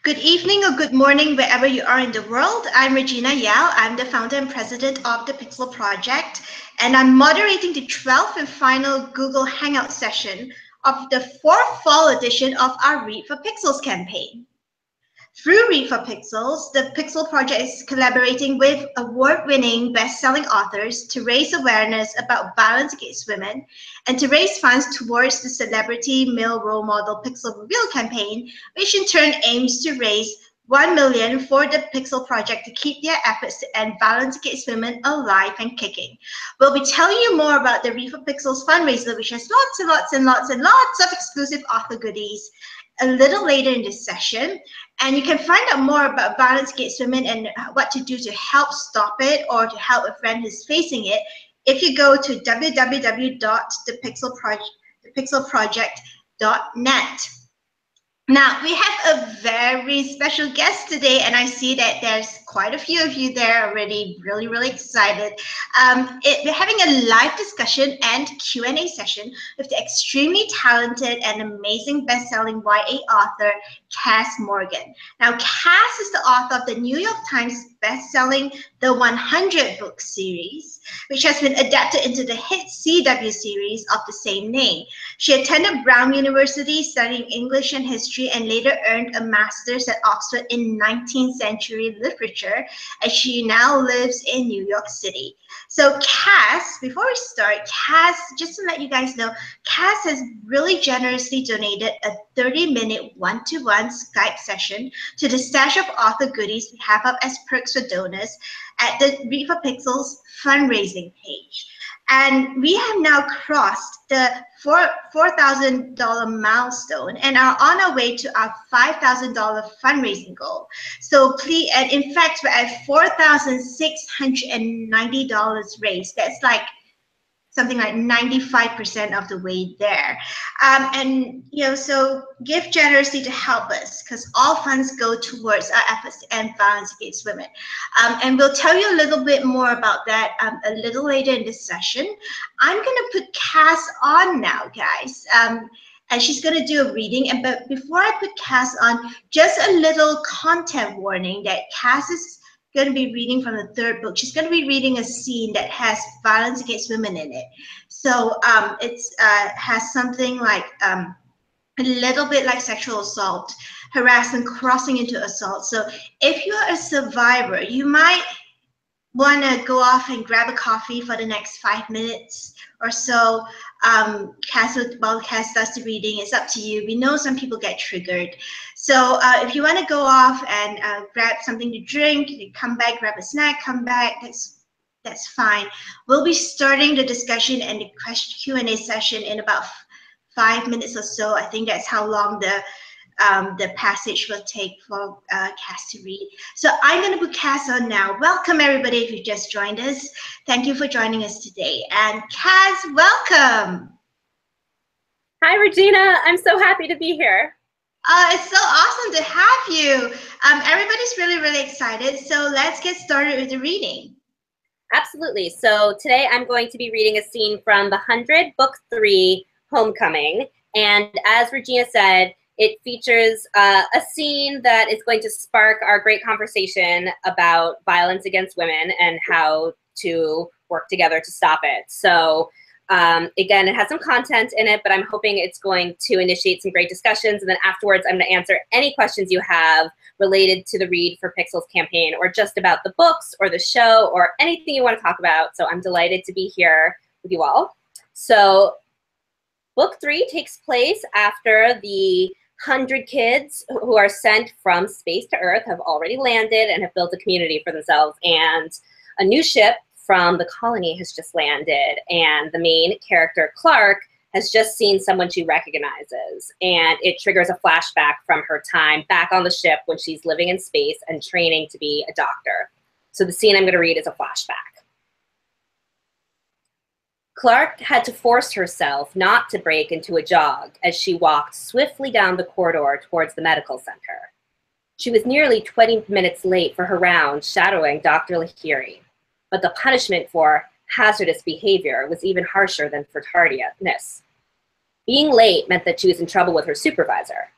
Good evening or good morning, wherever you are in the world. I'm Regina Yao. I'm the founder and president of the Pixel Project, and I'm moderating the 12th and final Google Hangout session of the fourth fall edition of our Read for Pixels campaign. Through Read for Pixels, the Pixel Project is collaborating with award-winning best-selling authors to raise awareness about violence against women and to raise funds towards the Celebrity Male Role Model Pixel Reveal campaign, which in turn aims to raise $1 million for the Pixel Project to keep their efforts to end violence against women alive and kicking. We'll be telling you more about the Read for Pixels fundraiser, which has lots and lots and lots and lots of exclusive author goodies a little later in this session. And you can find out more about violence against women and what to do to help stop it or to help a friend who's facing it if you go to www.thepixelproject.net. Now, we have a very special guest today, and I see that there's quite a few of you there already, really excited. We're having a live discussion and Q&A session with the extremely talented and amazing best-selling YA author, Kass Morgan. Now, Kass is the author of the New York Times best-selling The 100 book series, which has been adapted into the hit CW series of the same name. She attended Brown University studying English and history and later earned a master's at Oxford in 19th century literature, and she now lives in New York City. So Kass, before we start, Kass, just to let you guys know, Kass has really generously donated a 30-minute one-to-one Skype session to the stash of author goodies we have up as perks for donors at the Read for Pixels fundraising page. And we have now crossed the $4,000 milestone and are on our way to our $5,000 fundraising goal. So please, and in fact, we're at $4,690 raised. That's like something like 95% of the way there. And, you know, so give generously to help us because all funds go towards our efforts to end violence against women. And we'll tell you a little bit more about that a little later in this session. I'm going to put Kass on now, guys. And she's going to do a reading. But before I put Kass on, just a little content warning that Kass is going to be reading from the third book. She's going to be reading a scene that has violence against women in it. So it's has something like a little bit like sexual assault, harassment crossing into assault. So if you're a survivor, you might want to go off and grab a coffee for the next 5 minutes or so. While Kass does the reading, it's up to you. We know some people get triggered. So if you want to go off and grab something to drink, you come back, grab a snack, come back, that's fine. We'll be starting the discussion and the Q&A session in about 5 minutes or so. I think that's how long the passage will take for Kass to read. So I'm going to put Kass on now. Welcome, everybody, if you just joined us. Thank you for joining us today. And Kass, welcome. Hi, Regina. I'm so happy to be here. It's so awesome to have you. Everybody's really excited. So let's get started with the reading. Absolutely. So today I'm going to be reading a scene from The 100, Book 3, Homecoming. And as Regina said, it features a scene that is going to spark our great conversation about violence against women and how to work together to stop it. So again, it has some content in it, but I'm hoping it's going to initiate some great discussions. And then afterwards, I'm going to answer any questions you have related to the Read for Pixels campaign or just about the books or the show or anything you want to talk about. So I'm delighted to be here with you all. So Book 3 takes place after the 100 kids who are sent from space to Earth have already landed and have built a community for themselves. And a new ship from the colony has just landed. And the main character, Clark, has just seen someone she recognizes. And it triggers a flashback from her time back on the ship when she's living in space and training to be a doctor. So the scene I'm going to read is a flashback. Clark had to force herself not to break into a jog as she walked swiftly down the corridor towards the medical center. She was nearly 20 minutes late for her round shadowing Dr. Lahiri, but the punishment for hazardous behavior was even harsher than for tardiness. Being late meant that she was in trouble with her supervisor.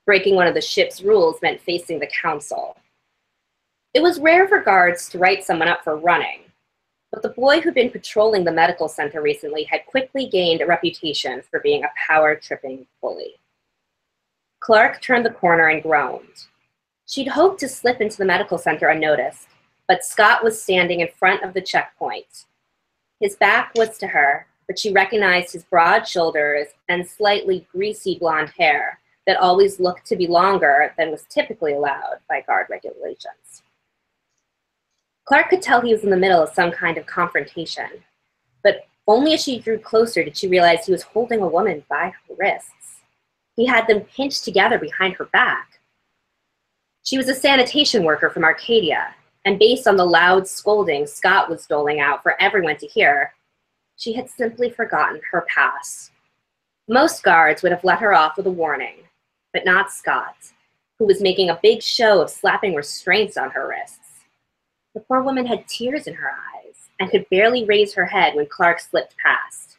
Breaking one of the ship's rules meant facing the council. It was rare for guards to write someone up for running, but the boy who'd been patrolling the medical center recently had quickly gained a reputation for being a power-tripping bully. Clark turned the corner and groaned. She'd hoped to slip into the medical center unnoticed, but Scott was standing in front of the checkpoint. His back was to her, but she recognized his broad shoulders and slightly greasy blonde hair that always looked to be longer than was typically allowed by guard regulations. Clark could tell he was in the middle of some kind of confrontation, but only as she drew closer did she realize he was holding a woman by her wrists. He had them pinched together behind her back. She was a sanitation worker from Arcadia, and based on the loud scolding Scott was doling out for everyone to hear, she had simply forgotten her pass. Most guards would have let her off with a warning, but not Scott, who was making a big show of slapping restraints on her wrists. The poor woman had tears in her eyes and could barely raise her head when Clark slipped past.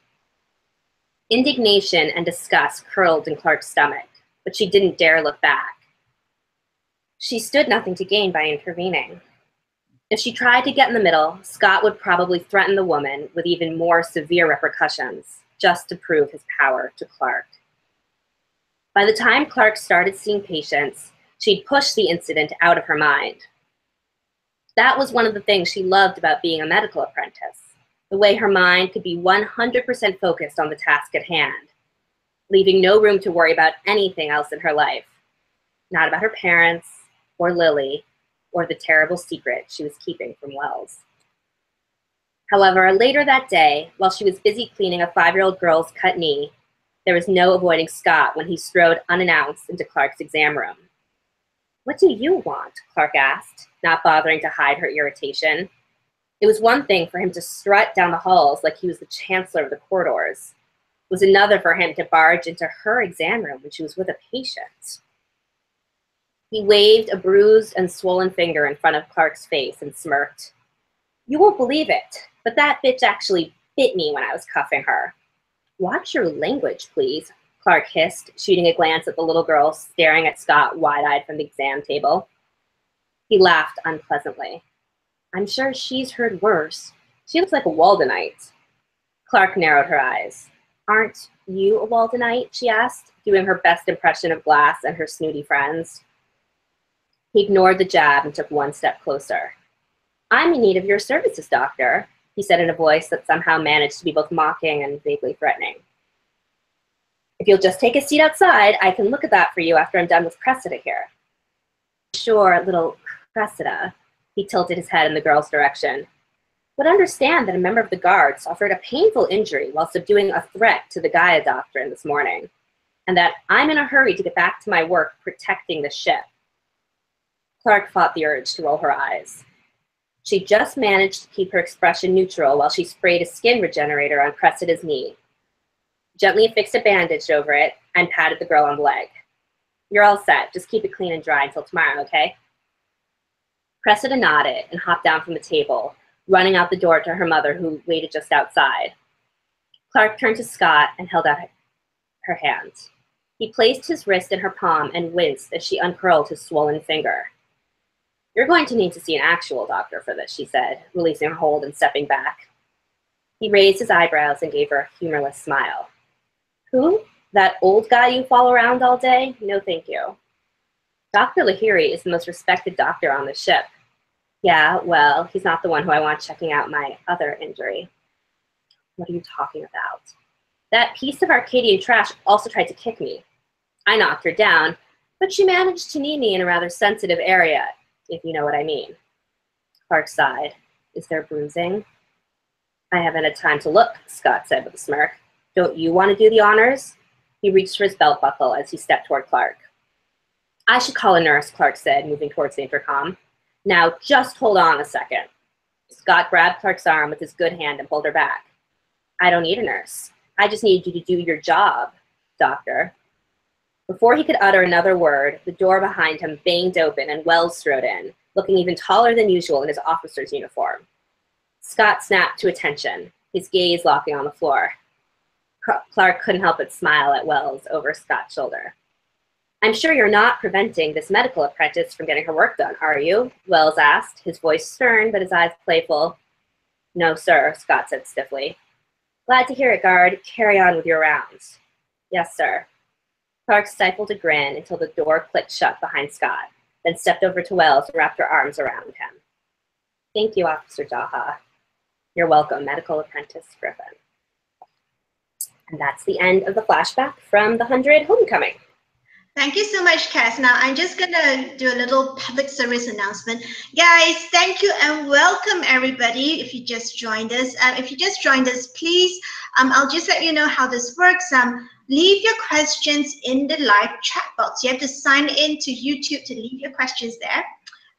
Indignation and disgust curled in Clark's stomach, but she didn't dare look back. She stood nothing to gain by intervening. If she tried to get in the middle, Scott would probably threaten the woman with even more severe repercussions, just to prove his power to Clark. By the time Clark started seeing patients, she'd pushed the incident out of her mind. That was one of the things she loved about being a medical apprentice, the way her mind could be 100% focused on the task at hand, leaving no room to worry about anything else in her life, not about her parents, or Lily, or the terrible secret she was keeping from Wells. However, later that day, while she was busy cleaning a 5-year-old girl's cut knee, there was no avoiding Scott when he strode unannounced into Clark's exam room. "What do you want?" Clark asked, not bothering to hide her irritation. It was one thing for him to strut down the halls like he was the chancellor of the corridors. It was another for him to barge into her exam room when she was with a patient. He waved a bruised and swollen finger in front of Clark's face and smirked. "You won't believe it, but that bitch actually bit me when I was cuffing her." "Watch your language, please," Clark hissed, shooting a glance at the little girl staring at Scott wide-eyed from the exam table. He laughed unpleasantly. "I'm sure she's heard worse. She looks like a Waldenite." Clark narrowed her eyes. "Aren't you a Waldenite?" she asked, doing her best impression of Glass and her snooty friends. He ignored the jab and took one step closer. "I'm in need of your services, doctor," he said in a voice that somehow managed to be both mocking and vaguely threatening. "If you'll just take a seat outside, I can look at that for you after I'm done with Cressida here." "Sure, little Cressida," he tilted his head in the girl's direction, "would understand that a member of the guard suffered a painful injury while subduing a threat to the Gaia doctrine this morning, and that I'm in a hurry to get back to my work protecting the ship." Clark fought the urge to roll her eyes. She just managed to keep her expression neutral while she sprayed a skin regenerator on Cressida's knee, gently affixed a bandage over it, and patted the girl on the leg. "You're all set. Just keep it clean and dry until tomorrow, okay?" Cressida nodded and hopped down from the table, running out the door to her mother, who waited just outside. Clark turned to Scott and held out her hand. He placed his wrist in her palm and winced as she uncurled his swollen finger. "You're going to need to see an actual doctor for this," she said, releasing her hold and stepping back. He raised his eyebrows and gave her a humorless smile. "Who? That old guy you follow around all day? No, thank you." "Dr. Lahiri is the most respected doctor on the ship." "Yeah, well, he's not the one who I want checking out my other injury." "What are you talking about?" "That piece of Arcadian trash also tried to kick me. I knocked her down, but she managed to knee me in a rather sensitive area, if you know what I mean." Clark sighed. "Is there bruising?" "I haven't had time to look," Scott said with a smirk. "Don't you want to do the honors?" He reached for his belt buckle as he stepped toward Clark. "I should call a nurse," Clark said, moving towards the intercom. "Now, just hold on a second." Scott grabbed Clark's arm with his good hand and pulled her back. "I don't need a nurse. I just need you to do your job, doctor." Before he could utter another word, the door behind him banged open and Wells strode in, looking even taller than usual in his officer's uniform. Scott snapped to attention, his gaze locking on the floor. Clark couldn't help but smile at Wells over Scott's shoulder. I'm sure you're not preventing this medical apprentice from getting her work done, are you? Wells asked, his voice stern but his eyes playful. No, sir, Scott said stiffly. Glad to hear it, guard. Carry on with your rounds. Yes, sir. Clark stifled a grin until the door clicked shut behind Scott, then stepped over to Wells and wrapped her arms around him. Thank you, Officer Jaha. You're welcome, medical apprentice Griffin. And that's the end of the flashback from the 100 Homecoming. Thank you so much, Kass. Now, I'm just going to do a little public service announcement. Guys, thank you and welcome, everybody, if you just joined us. If you just joined us, please, I'll just let you know how this works. Leave your questions in the live chat box. You have to sign in to YouTube to leave your questions there.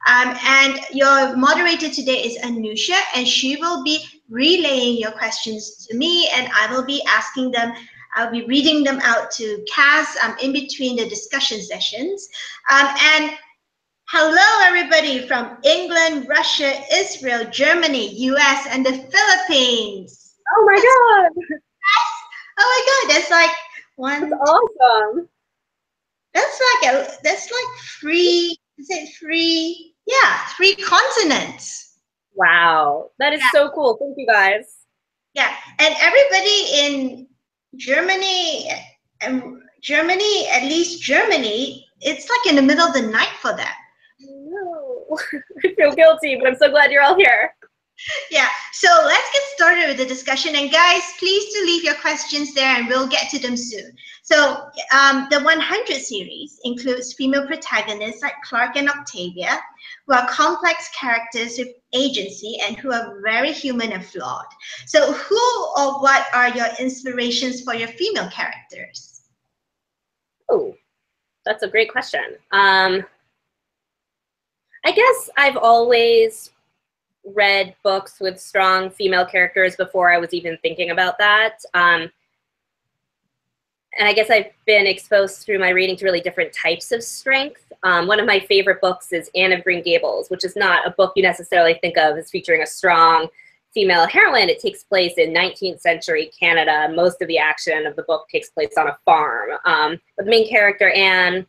And your moderator today is Anusha, and she will be relaying your questions to me, and I will be asking them. I'll be reading them out to Kass in between the discussion sessions. And hello, everybody from England, Russia, Israel, Germany, US, and the Philippines. Oh my God! Oh my God! That's like one. That's awesome. That's like three. Is it three? Yeah, 3 continents. Wow, that is so cool. Thank you, guys. Yeah, and everybody in Germany, at least Germany, it's like in the middle of the night for them. No, I feel guilty, but I'm so glad you're all here. Yeah, so let's get started with the discussion. And guys, please do leave your questions there and we'll get to them soon. So the 100 series includes female protagonists like Clark and Octavia, who are complex characters with agency and who are very human and flawed. So who or what are your inspirations for your female characters? Oh, that's a great question. I guess I've always read books with strong female characters before I was even thinking about that. And I guess I've been exposed through my reading to really different types of strength. One of my favorite books is Anne of Green Gables, which is not a book you necessarily think of as featuring a strong female heroine. It takes place in 19th century Canada. Most of the action of the book takes place on a farm. But the main character, Anne,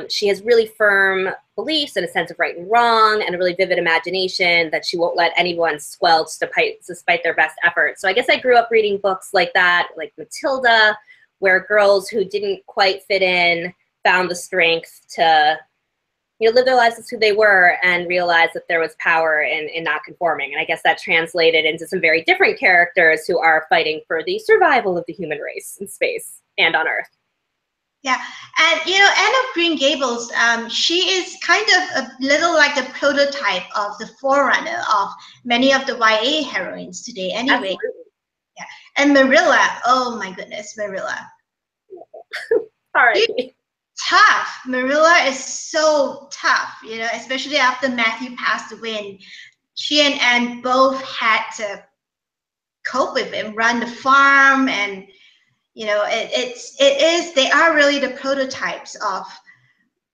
she has really firm beliefs and a sense of right and wrong and a really vivid imagination that she won't let anyone squelch despite their best efforts. So I guess I grew up reading books like that, like Matilda, where girls who didn't quite fit in found the strength to live their lives as who they were and realize that there was power in not conforming. And I guess that translated into some very different characters who are fighting for the survival of the human race in space and on Earth. Yeah, and Anne of Green Gables, she is kind of a little like the prototype of the forerunner of many of the YA heroines today. Anyway, Absolutely. Yeah, and Marilla, oh my goodness, Marilla. All right. Tough. Marilla is so tough, especially after Matthew passed away, and she and Anne both had to cope with him, run the farm, and they are really the prototypes of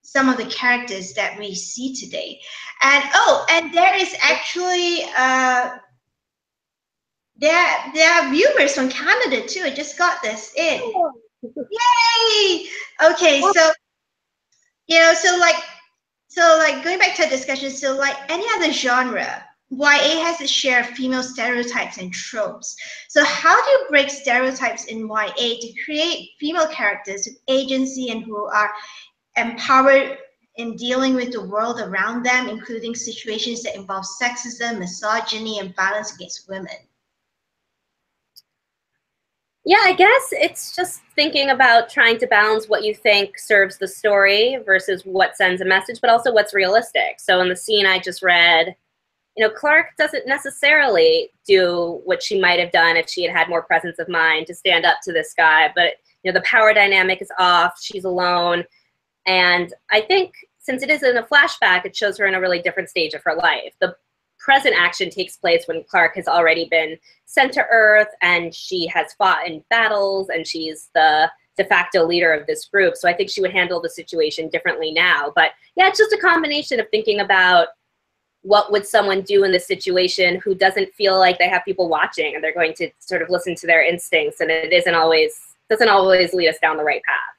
some of the characters that we see today. And there is actually there are viewers from Canada too. I just got this in. Oh. Yay! Okay, so going back to the discussion, so like any other genre, YA has its share of female stereotypes and tropes. So how do you break stereotypes in YA to create female characters with agency and who are empowered in dealing with the world around them, including situations that involve sexism, misogyny, and violence against women? Yeah, I guess it's just thinking about trying to balance what you think serves the story versus what sends a message, but also what's realistic. So in the scene I just read, Clark doesn't necessarily do what she might have done if she had had more presence of mind to stand up to this guy. But, the power dynamic is off. She's alone. And I think since it is in a flashback, it shows her in a really different stage of her life. The present action takes place when Clark has already been sent to Earth and she has fought in battles and she's the de facto leader of this group. So I think she would handle the situation differently now. But yeah, it's just a combination of thinking about what would someone do in this situation who doesn't feel like they have people watching and they're going to sort of listen to their instincts, and it doesn't always lead us down the right path.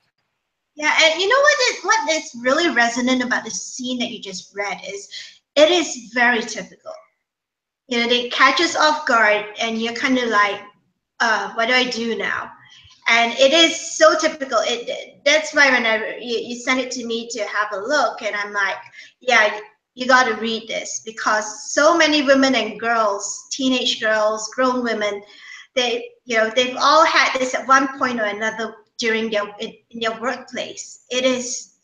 Yeah, and you know what is really resonant about the scene that you just read is it is very typical. You know, they catch us off guard, and you're kind of like, what do I do now? And it is so typical. That's why whenever you send it to me to have a look, and I'm like, yeah, you got to read this, because so many women and girls, teenage girls, grown women, they've all had this at one point or another during in their workplace. It is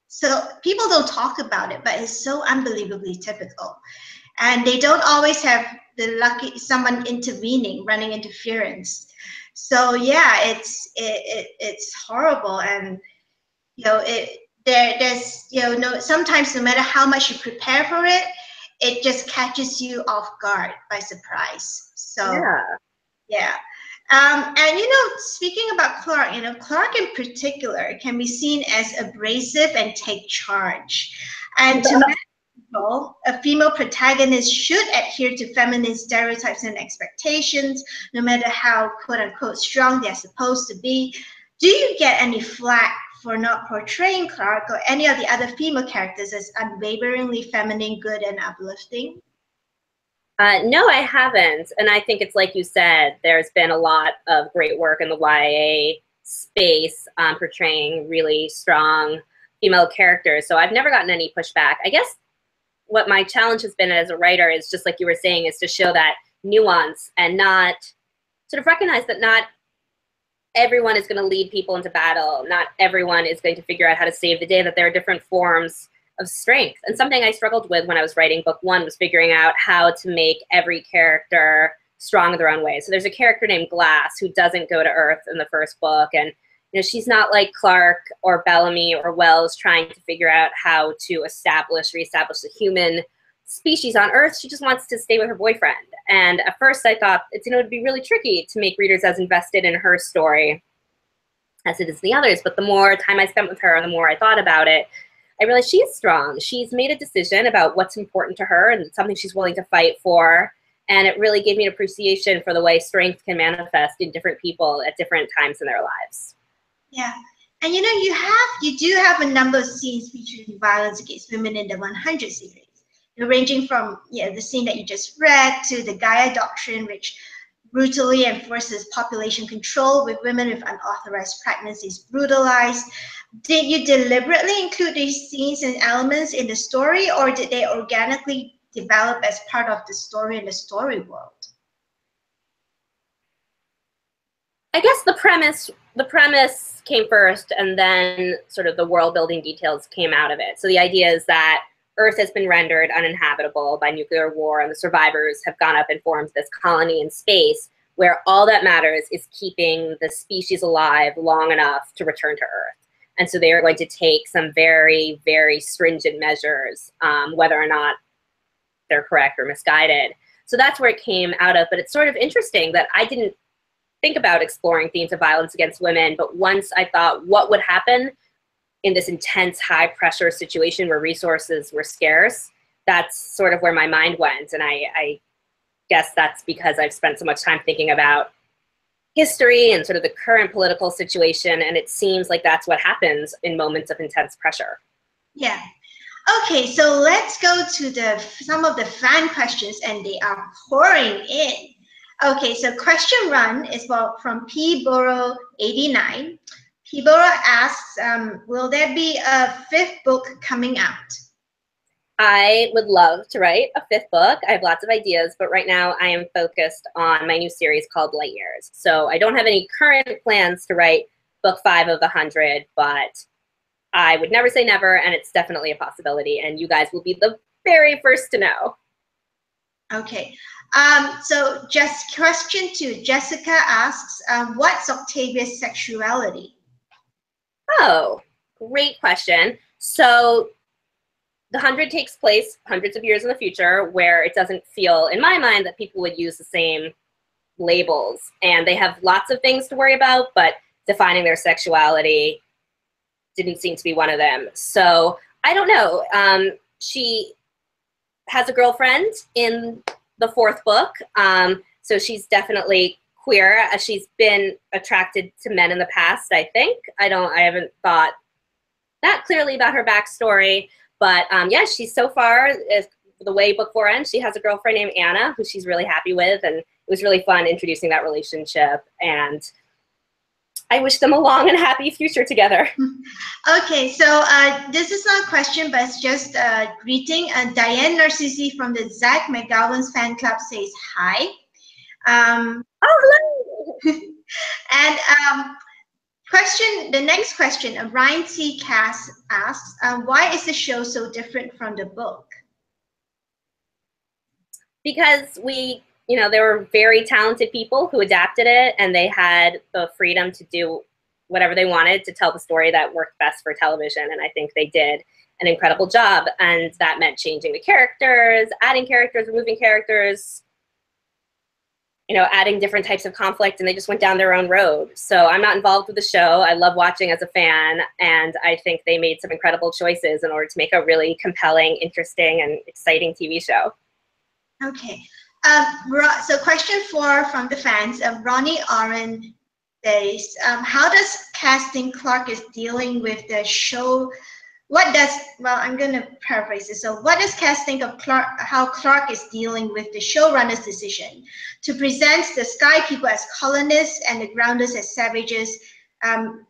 so people don't talk about it, but it's so unbelievably typical, and they don't always have the lucky someone intervening, running interference. So yeah, it's horrible, and there's no, sometimes no matter how much you prepare for it, it just catches you off guard by surprise. So Yeah. yeah. And speaking about Clark, Clark in particular can be seen as abrasive and take charge. And to many people, a female protagonist should adhere to feminine stereotypes and expectations, no matter how quote unquote strong they're supposed to be. Do you get any flack for not portraying Clark or any of the other female characters as unwaveringly feminine, good, and uplifting? No, I haven't. And I think it's like you said, there's been a lot of great work in the YA space portraying really strong female characters. So I've never gotten any pushback. I guess what my challenge has been as a writer is, just like you were saying, is to show that nuance and not sort of recognize that not everyone is going to lead people into battle. Not everyone is going to figure out how to save the day, that there are different forms of strength. And something I struggled with when I was writing book one was figuring out how to make every character strong in their own way. So there's a character named Glass who doesn't go to Earth in the first book, and she's not like Clark or Bellamy or Wells trying to figure out how to reestablish the human species on Earth. She just wants to stay with her boyfriend. And at first I thought it'd be really tricky to make readers as invested in her story as it is the others. But the more time I spent with her and the more I thought about it, I realized she's strong. She's made a decision about what's important to her and something she's willing to fight for. And it really gave me an appreciation for the way strength can manifest in different people at different times in their lives. Yeah. And you do have a number of scenes featuring violence against women in the 100 series, ranging from the scene that you just read to the Gaia Doctrine, which brutally enforces population control with women with unauthorized pregnancies brutalized. Did you deliberately include these scenes and elements in the story, or did they organically develop as part of the story in the story world? I guess the premise came first, and then sort of the world building details came out of it. So the idea is that Earth has been rendered uninhabitable by nuclear war, and the survivors have gone up and formed this colony in space where all that matters is keeping the species alive long enough to return to Earth. And so they are going to take some very, very stringent measures, whether or not they're correct or misguided. So that's where it came out of. But it's sort of interesting that I didn't think about exploring themes of violence against women, but once I thought, what would happen in this intense, high-pressure situation where resources were scarce, that's sort of where my mind went. And I guess that's because I've spent so much time thinking about history and sort of the current political situation, and it seems like that's what happens in moments of intense pressure. Yeah. Okay, so let's go to some of the fan questions, and they are pouring in. Okay, so question one is from P Borough 89. P Borough asks, will there be a 5th book coming out? I would love to write a 5th book. I have lots of ideas, but right now I am focused on my new series called Light Years. So I don't have any current plans to write book 5 of the 100, but I would never say never, and it's definitely a possibility, and you guys will be the very first to know. Okay. So just question 2, Jessica asks, what's Octavia's sexuality? Oh, great question. So the 100 takes place hundreds of years in the future, where it doesn't feel, in my mind, that people would use the same labels. And they have lots of things to worry about, but defining their sexuality didn't seem to be one of them. So I don't know. She has a girlfriend in the 4th book. So she's definitely queer. She's been attracted to men in the past, I think. I haven't thought that clearly about her backstory. But yeah, she's so far, the way book 4 ends, she has a girlfriend named Anna who she's really happy with, and it was really fun introducing that relationship. And I wish them a long and happy future together. Okay, so this is not a question, but it's just a greeting. Diane Narcissi from the Zach McGowan's fan club says hi. Oh, hello! And the next question, Ryan C. Kass asks, why is the show so different from the book? Because there were very talented people who adapted it, and they had the freedom to do whatever they wanted to tell the story that worked best for television. And I think they did an incredible job. And that meant changing the characters, adding characters, removing characters, adding different types of conflict, and they just went down their own road. So I'm not involved with the show. I love watching as a fan, and I think they made some incredible choices in order to make a really compelling, interesting, and exciting TV show. Okay. So question 4 from the fans, Ronnie Oren says, how does casting Clark is dealing with the show? I'm going to paraphrase this. So what does Kass think of how Clark is dealing with the showrunner's decision to present the Sky people as colonists and the Grounders as savages,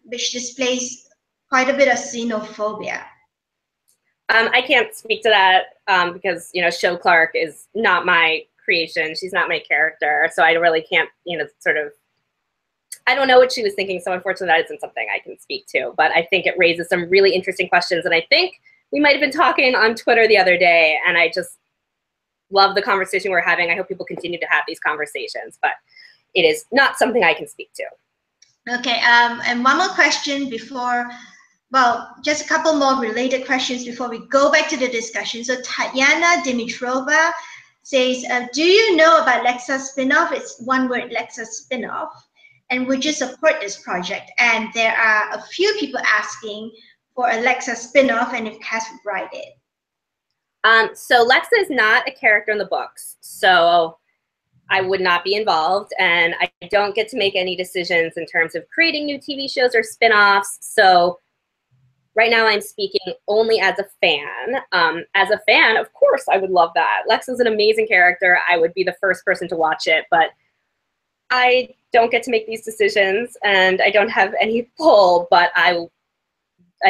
which displays quite a bit of xenophobia? I can't speak to that because, Show Clark is not my creation. She's not my character. So I really can't, I don't know what she was thinking. So unfortunately, that isn't something I can speak to. But I think it raises some really interesting questions. And I think we might have been talking on Twitter the other day, and I just love the conversation we're having. I hope people continue to have these conversations, but it is not something I can speak to. Okay, and one more question before, just a couple more related questions before we go back to the discussion. So Tatiana Dimitrova says, do you know about Lexa's spinoff? It's one word, Lexa's spinoff. And would you support this project? And there are a few people asking for a Lexa spinoff and if Kass would write it. So Lexa is not a character in the books, so I would not be involved, and I don't get to make any decisions in terms of creating new TV shows or spinoffs. So right now I'm speaking only as a fan. As a fan, of course, I would love that. Lexa's an amazing character. I would be the first person to watch it, but I don't get to make these decisions, and I don't have any pull, but I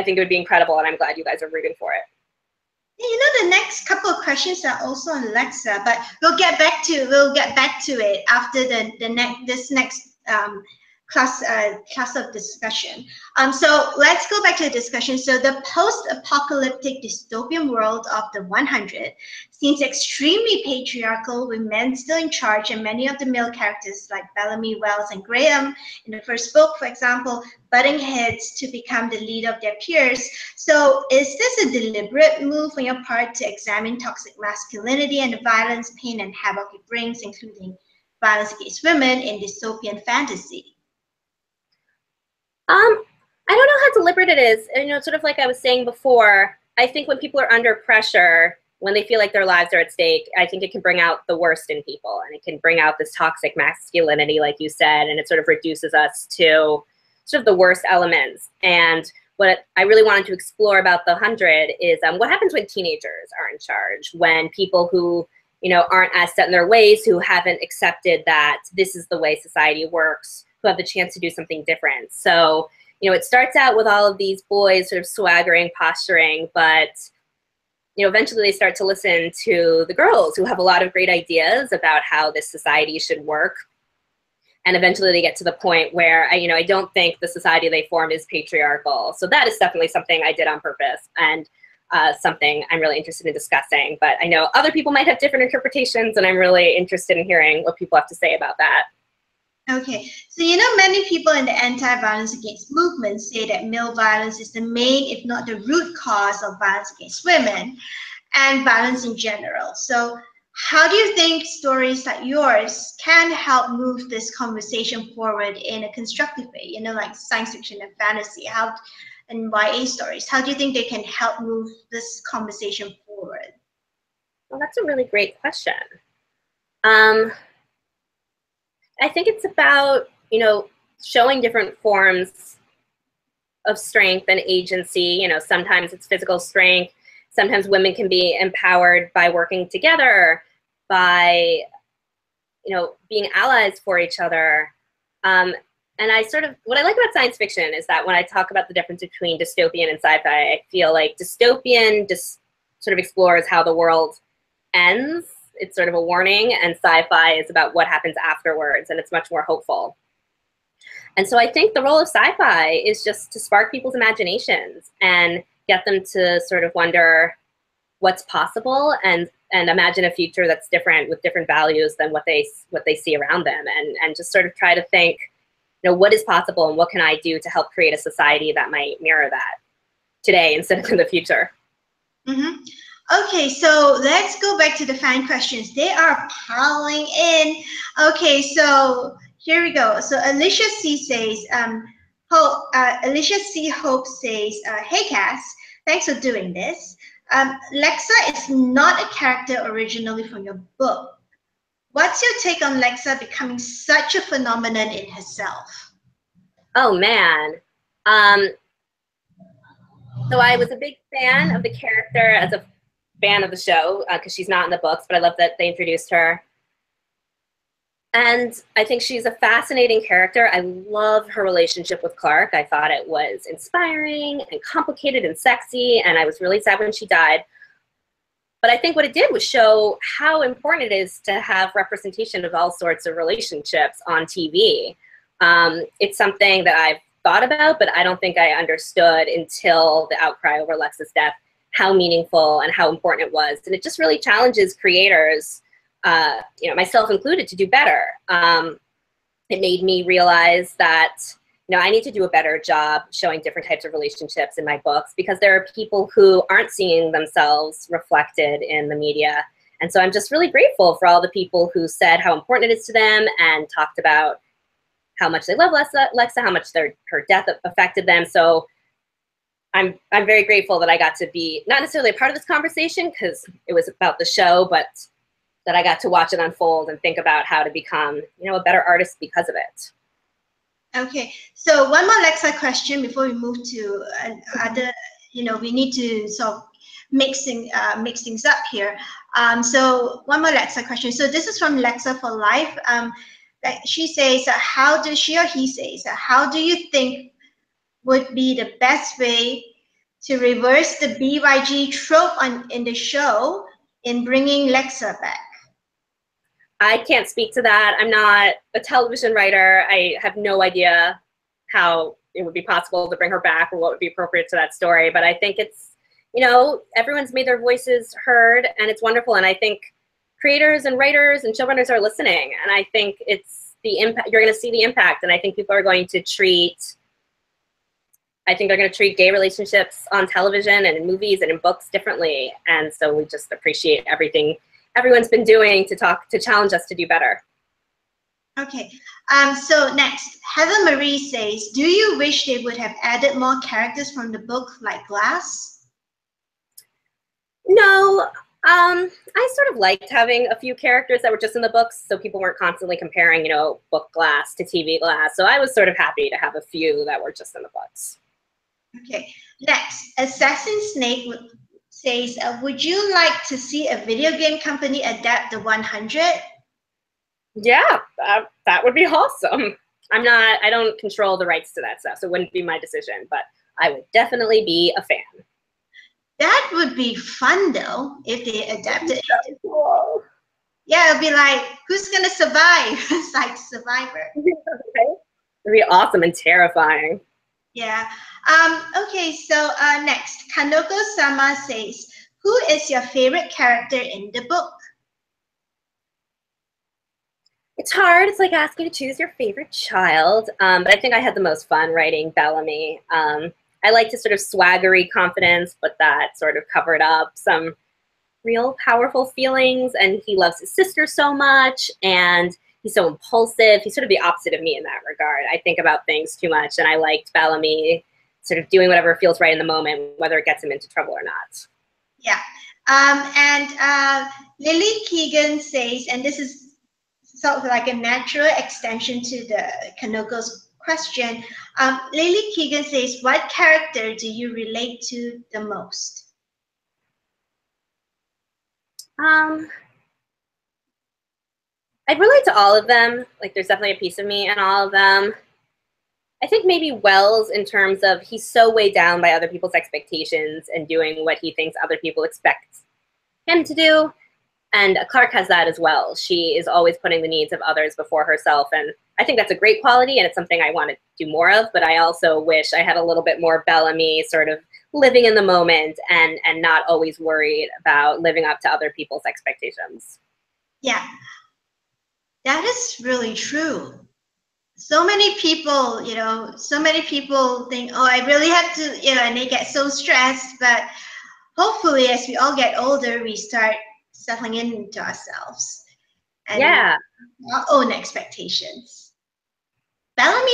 think it would be incredible, and I'm glad you guys are rooting for it. The next couple of questions are also on Lexa, but we'll get back to it after this next class of discussion. So let's go back to the discussion. So the post-apocalyptic dystopian world of the 100 seems extremely patriarchal, with men still in charge, and many of the male characters like Bellamy, Wells, and Graham in the first book, for example, butting heads to become the leader of their peers. So is this a deliberate move on your part to examine toxic masculinity and the violence, pain, and havoc it brings, including violence against women in dystopian fantasy? I don't know how deliberate it is. Sort of like I was saying before, I think when people are under pressure, when they feel like their lives are at stake, I think it can bring out the worst in people, and it can bring out this toxic masculinity, like you said, and it sort of reduces us to sort of the worst elements. And what I really wanted to explore about the 100 is what happens when teenagers are in charge, when people who aren't as set in their ways, who haven't accepted that this is the way society works, who have the chance to do something different. So, it starts out with all of these boys sort of swaggering, posturing, but, eventually they start to listen to the girls who have a lot of great ideas about how this society should work. And eventually they get to the point where, I don't think the society they form is patriarchal. So that is definitely something I did on purpose, and something I'm really interested in discussing. But I know other people might have different interpretations, and I'm really interested in hearing what people have to say about that. Okay, so many people in the anti-violence against movement say that male violence is the main, if not the root cause of violence against women and violence in general. So how do you think stories like yours can help move this conversation forward in a constructive way, like science fiction and fantasy, and YA stories? How do you think they can help move this conversation forward? Well, that's a really great question. I think it's about, showing different forms of strength and agency. You know, sometimes it's physical strength. Sometimes women can be empowered by working together, by, you know, being allies for each other. And I sort of, what I like about science fiction is that when I talk about the difference between dystopian and sci-fi, I feel like dystopian just sort of explores how the world ends. It's sort of a warning, and sci-fi is about what happens afterwards, and it's much more hopeful. And so I think the role of sci-fi is just to spark people's imaginations and get them to sort of wonder what's possible and imagine a future that's different with different values than what they see around them, and just sort of try to think, you know, what is possible and what can I do to help create a society that might mirror that today instead of in the future. Mm-hmm. Okay, so let's go back to the fan questions. They are piling in. Okay, so here we go. So Alicia C says, Alicia C Hope says, hey Kass, thanks for doing this. Lexa is not a character originally from your book. What's your take on Lexa becoming such a phenomenon in herself? Oh man. So I was a big fan of the character as a fan of the show, because she's not in the books, but I love that they introduced her. And I think she's a fascinating character. I love her relationship with Clark. I thought it was inspiring and complicated and sexy, and I was really sad when she died. But I think what it did was show how important it is to have representation of all sorts of relationships on TV. It's something that I've thought about, but I don't think I understood until the outcry over Lexa's death how meaningful and how important it was. And it just really challenges creators, you know, myself included, to do better. It made me realize that, you know, I need to do a better job showing different types of relationships in my books, because there are people who aren't seeing themselves reflected in the media. And so I'm just really grateful for all the people who said how important it is to them and talked about how much they love Lexa, how much her death affected them. So I'm very grateful that I got to be not necessarily a part of this conversation because it was about the show, but that I got to watch it unfold and think about how to become, you know, a better artist because of it. Okay, so one more Lexa question before we move to other. You know, we need to sort of mix things up here. So one more Lexa question. So this is from Lexa for Life. She says, how do she or he says, how do you think would be the best way to reverse the BYG trope in the show in bringing Lexa back? I can't speak to that. I'm not a television writer. I have no idea how it would be possible to bring her back or what would be appropriate to that story. But I think it's, you know, everyone's made their voices heard, and it's wonderful. And I think creators and writers and showrunners are listening. And I think it's the impact, you're going to see the impact. And I think people are going to treat, I think they're going to treat gay relationships on television and in movies and in books differently. And so we just appreciate everything everyone's been doing to challenge us to do better. Okay, so next, Heather Marie says, do you wish they would have added more characters from the book like Glass? No, I sort of liked having a few characters that were just in the books so people weren't constantly comparing, you know, book Glass to TV Glass. So I was sort of happy to have a few that were just in the books. Okay, next, Assassin Snake says, would you like to see a video game company adapt the 100? Yeah, that would be awesome. I don't control the rights to that stuff, so it wouldn't be my decision, but I would definitely be a fan. That would be fun though, if they adapted it. Cool. Yeah, it'd be like, who's gonna survive? It's like Survivor. It'd be awesome and terrifying. Yeah. Okay, so next, Kanoko-sama says, who is your favorite character in the book? It's hard. It's like asking you to choose your favorite child. But I think I had the most fun writing Bellamy. I like his sort of swaggery confidence, but that sort of covered up some real powerful feelings. And he loves his sister so much, and he's so impulsive. He's sort of the opposite of me in that regard. I think about things too much, and I liked Bellamy sort of doing whatever feels right in the moment, whether it gets him into trouble or not. Yeah. And Lily Keegan says, and this is sort of like a natural extension to the Kanoko's question. Lily Keegan says, what character do you relate to the most? I relate to all of them. Like, there's definitely a piece of me in all of them. I think maybe Wells, in terms of he's so weighed down by other people's expectations and doing what he thinks other people expect him to do. And Clark has that as well. She is always putting the needs of others before herself. And I think that's a great quality, and it's something I want to do more of. But I also wish I had a little bit more Bellamy, sort of living in the moment and not always worried about living up to other people's expectations. Yeah, that is really true. So many people, so many people think, oh, I really have to, and they get so stressed. But hopefully, as we all get older, we start settling into ourselves and our own expectations. Bellamy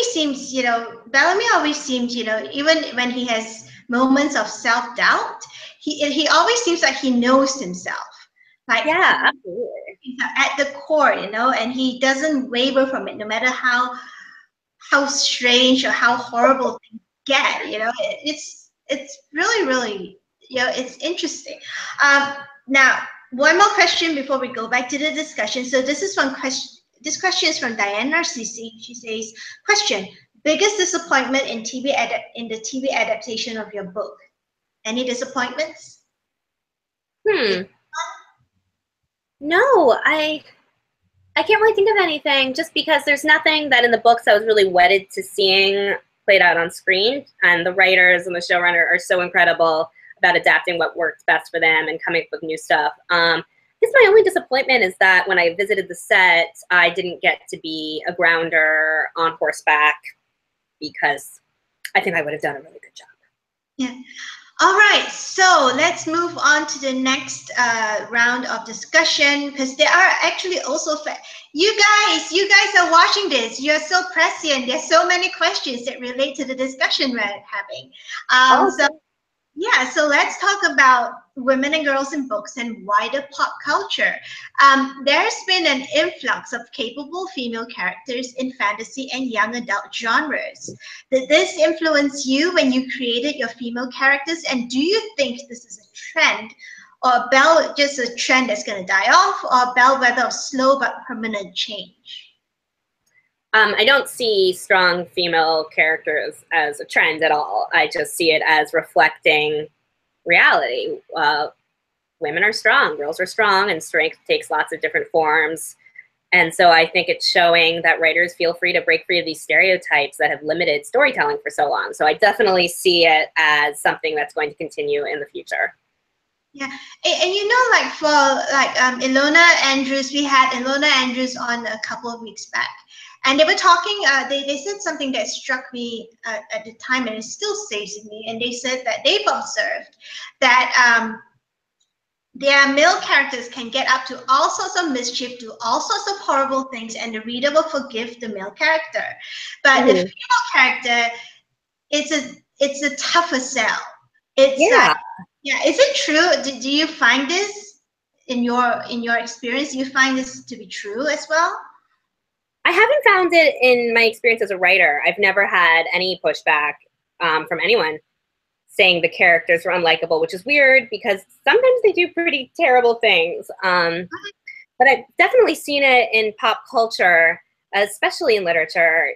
always seems, even when he has moments of self-doubt, he always seems like he knows himself. Like, yeah, absolutely. At the core, and he doesn't waver from it, no matter how strange or how horrible things get. It's really, really, it's interesting. Now, one more question before we go back to the discussion. So this question is from Diane Narcisi. She says, question, biggest disappointment in the TV adaptation of your book? Any disappointments? No, I can't really think of anything, just because there's nothing that in the books I was really wedded to seeing played out on screen. And the writers and the showrunner are so incredible about adapting what works best for them and coming up with new stuff. I guess my only disappointment is that when I visited the set, I didn't get to be a grounder on horseback, because I think I would have done a really good job. Yeah. All right, so let's move on to the next round of discussion, because there are actually also you guys are watching this. You're so prescient. There's so many questions that relate to the discussion we're having. So let's talk about women and girls in books and wider pop culture. There's been an influx of capable female characters in fantasy and young adult genres. Did this influence you when you created your female characters? And do you think this is a trend, or just a trend that's going to die off, or a bellwether of slow but permanent change? I don't see strong female characters as a trend at all. I just see it as reflecting reality. Women are strong, girls are strong, and strength takes lots of different forms. And so I think it's showing that writers feel free to break free of these stereotypes that have limited storytelling for so long. So I definitely see it as something that's going to continue in the future. Yeah, and like for Ilona Andrews, we had Ilona Andrews on a couple of weeks back. And they were talking, they said something that struck me at the time, and it still stays with me. And they said that they've observed that their male characters can get up to all sorts of mischief, do all sorts of horrible things, and the reader will forgive the male character. But the female character, it's a tougher sell. It's is it true? Do you find this in your experience? Do you find this to be true as well? I haven't found it in my experience as a writer. I've never had any pushback from anyone saying the characters were unlikable, which is weird because sometimes they do pretty terrible things. But I've definitely seen it in pop culture, especially in literature.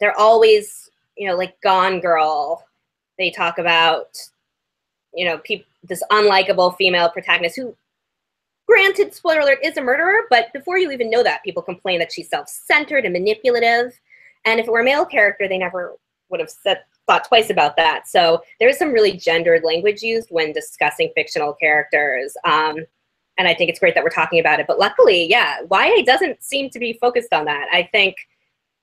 They're always, like Gone Girl. They talk about, this unlikable female protagonist who, granted, spoiler alert, is a murderer, but before you even know that, people complain that she's self-centered and manipulative. And if it were a male character, they never would have thought twice about that. So there is some really gendered language used when discussing fictional characters. And I think it's great that we're talking about it. But luckily, YA doesn't seem to be focused on that. I think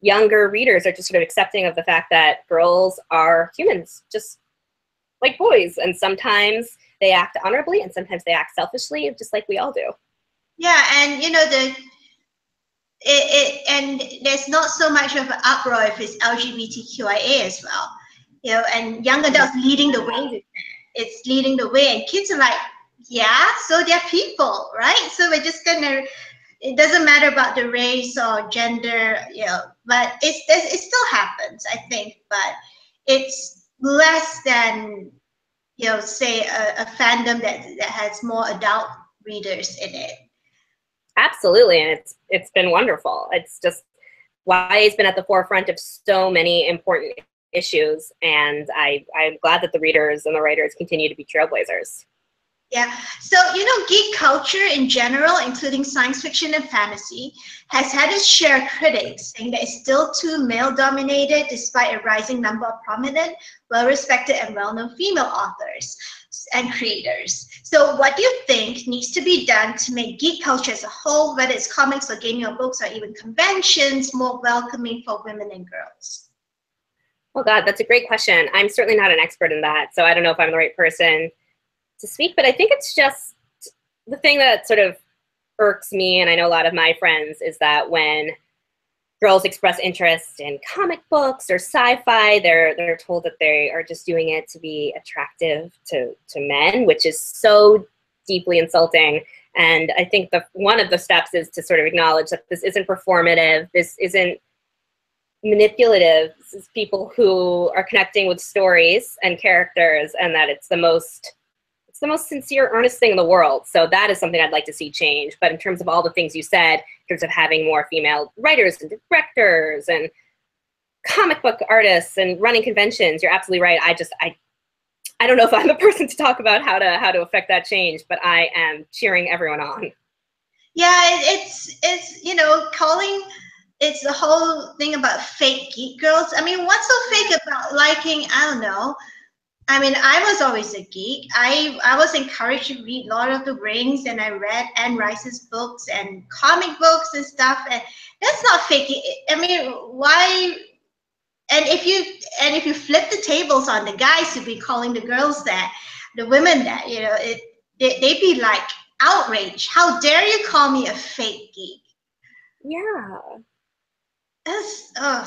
younger readers are just sort of accepting of the fact that girls are humans, just like boys. And sometimes they act honorably and sometimes they act selfishly, just like we all do. Yeah, and and there's not so much of an uproar if it's LGBTQIA as well. And young adults leading the way with that. It's leading the way, and kids are like, yeah, so they're people, right? So we're just it doesn't matter about the race or gender, but it still happens, I think, but it's less than, you know, say a fandom that has more adult readers in it. Absolutely, and it's been wonderful. It's just why it's been at the forefront of so many important issues, and I'm glad that the readers and the writers continue to be trailblazers. Yeah, so you know, geek culture in general, including science fiction and fantasy, has had its share of critics saying that it's still too male-dominated despite a rising number of prominent, well-respected, and well-known female authors and creators. So what do you think needs to be done to make geek culture as a whole, whether it's comics or gaming or books or even conventions, more welcoming for women and girls? Oh God, that's a great question. I'm certainly not an expert in that, so I don't know if I'm the right person to speak, but I think it's just the thing that sort of irks me, and I know a lot of my friends, is that when girls express interest in comic books or sci-fi, they're told that they are just doing it to be attractive to men, which is so deeply insulting. And I think one of the steps is to sort of acknowledge that this isn't performative, this isn't manipulative. This is people who are connecting with stories and characters, and that it's the most sincere, earnest thing in the world. So that is something I'd like to see change. But in terms of all the things you said, in terms of having more female writers and directors and comic book artists and running conventions, you're absolutely right. I don't know if I'm the person to talk about how to affect that change, but I am cheering everyone on. Yeah, it's you know, it's the whole thing about fake geek girls. I mean, what's so fake about liking, I don't know, I mean, I was always a geek. I was encouraged to read Lord of the Rings, and I read Anne Rice's books and comic books and stuff. And that's not fake. I mean, why? And if you flip the tables on the guys who be calling the girls that, the women that, you know, they'd be like outraged. How dare you call me a fake geek? Yeah. That's no.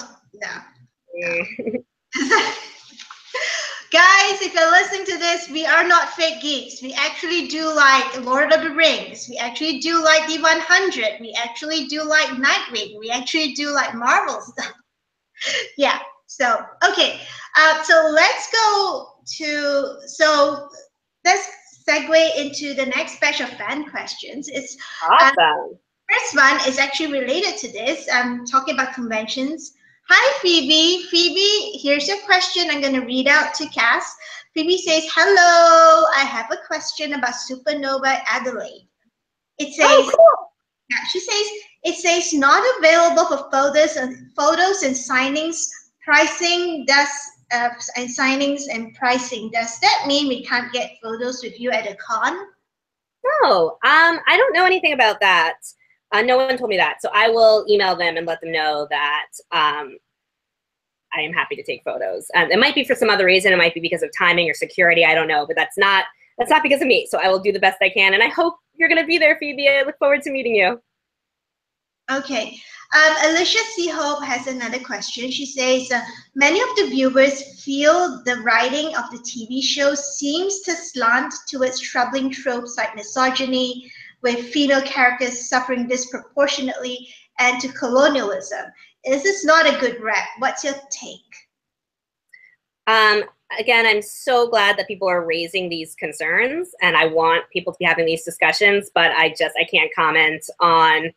Guys, if you're listening to this, we are not fake geeks. We actually do like Lord of the Rings. We actually do like the 100. We actually do like Nightwing. We actually do like Marvel stuff. Yeah. So, okay. So let's segue into the next batch of fan questions. It's awesome. First one is actually related to this. I'm talking about conventions. Hi, Phoebe. Phoebe, here's your question. I'm going to read out to Kass. Phoebe says, hello, I have a question about Supernova Adelaide. It says, oh, cool. Yeah, she says, it says not available for photos and signings, pricing, and signings and pricing. Does that mean we can't get photos with you at a con? No, I don't know anything about that. No one told me that, so I will email them and let them know that I am happy to take photos. It might be for some other reason. It might be because of timing or security. I don't know, but that's not because of me. So I will do the best I can, and I hope you're going to be there, Phoebe. I look forward to meeting you. Okay. Alicia C. Hope has another question. She says, many of the viewers feel the writing of the TV show seems to slant towards troubling tropes like misogyny, with female characters suffering disproportionately, and to colonialism. Is this not a good rep? What's your take? Again, I'm so glad that people are raising these concerns, and I want people to be having these discussions, but I can't comment on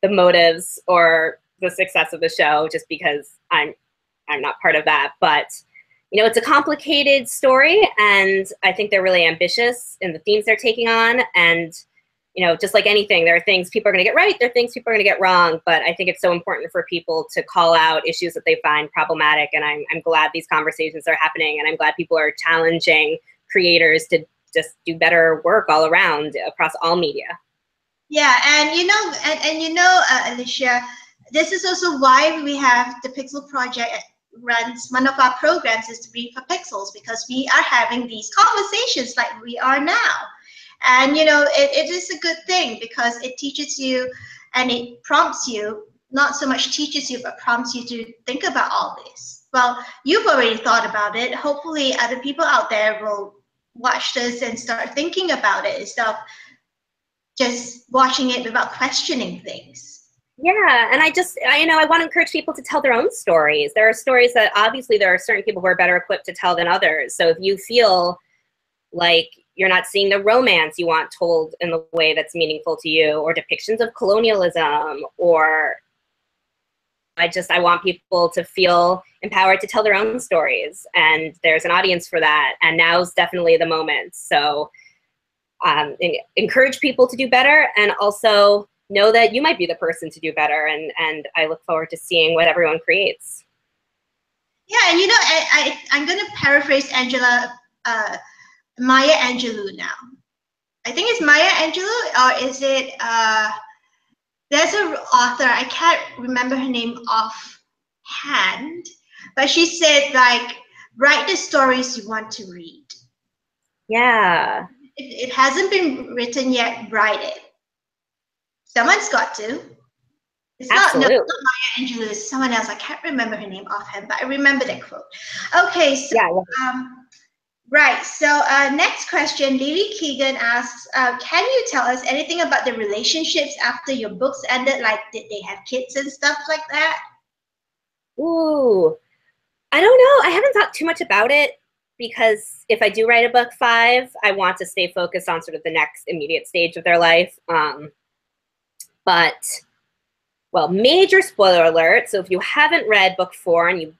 the motives or the success of the show just because I'm not part of that. But you know, it's a complicated story, and I think they're really ambitious in the themes they're taking on. And you know, just like anything, there are things people are going to get right, there are things people are going to get wrong, but I think it's so important for people to call out issues that they find problematic, and I'm glad these conversations are happening, and I'm glad people are challenging creators to just do better work all around across all media. Yeah, and you know, Alicia, this is also why we have the Pixel Project runs. One of our programs is to Read for Pixels, because we are having these conversations like we are now. And, you know, it is a good thing because it teaches you and it prompts you, not so much teaches you, but prompts you to think about all this. Well, you've already thought about it. Hopefully other people out there will watch this and start thinking about it instead of just watching it without questioning things. Yeah, and I want to encourage people to tell their own stories. There are stories that obviously there are certain people who are better equipped to tell than others. So if you feel like you're not seeing the romance you want told in the way that's meaningful to you, or depictions of colonialism, or I want people to feel empowered to tell their own stories, and there's an audience for that, and now's definitely the moment. So encourage people to do better, and also know that you might be the person to do better, and I look forward to seeing what everyone creates. Yeah, and I'm going to paraphrase Maya Angelou now. I think it's Maya Angelou, or is it, there's an author, I can't remember her name offhand, but she said, like, write the stories you want to read. Yeah. If it hasn't been written yet, write it. Someone's got to. It's Absolutely. not Maya Angelou, it's someone else. I can't remember her name offhand, but I remember that quote. Okay, so yeah. right. So next question, Lily Keegan asks, can you tell us anything about the relationships after your books ended? Like, did they have kids and stuff like that? Ooh, I don't know. I haven't thought too much about it, because if I do write a book 5, I want to stay focused on sort of the next immediate stage of their life. But, well, major spoiler alert. So if you haven't read book 4 and you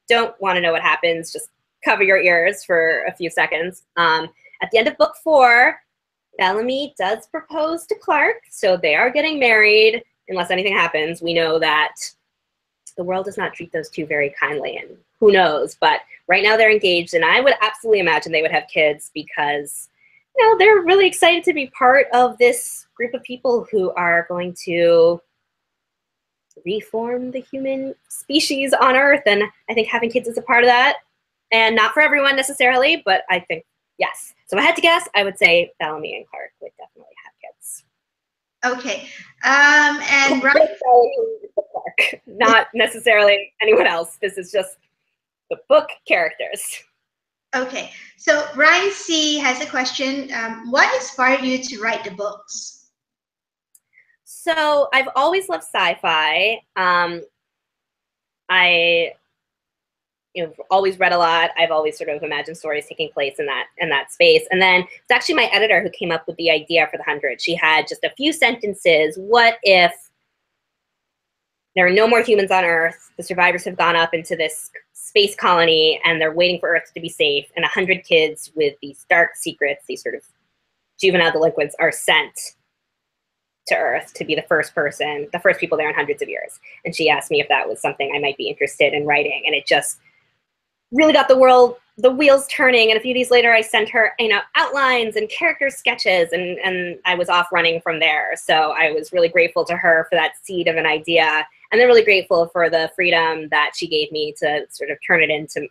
don't want to know what happens, just cover your ears for a few seconds. At the end of book 4, Bellamy does propose to Clark, so they are getting married unless anything happens. We know that the world does not treat those two very kindly, and who knows, but right now they're engaged, and I would absolutely imagine they would have kids, because they're really excited to be part of this group of people who are going to reform the human species on Earth, and I think having kids is a part of that. And not for everyone necessarily, but I think, yes. So if I had to guess, I would say Bellamy and Clark would definitely have kids. Okay. And Ryan, Clark, not necessarily anyone else. This is just the book characters. Okay. So Ryan C has a question. What inspired you to write the books? So I've always loved sci-fi. I've always read a lot. I've always sort of imagined stories taking place in that space. And then it's actually my editor who came up with the idea for the 100. She had just a few sentences. What if there are no more humans on Earth? The survivors have gone up into this space colony, and they're waiting for Earth to be safe. And 100 kids with these dark secrets, these sort of juvenile delinquents, are sent to Earth to be the first people there in hundreds of years. And she asked me if that was something I might be interested in writing. And it just really got the wheels turning. And a few days later, I sent her, outlines and character sketches, and I was off running from there. So I was really grateful to her for that seed of an idea, and then really grateful for the freedom that she gave me to sort of turn it into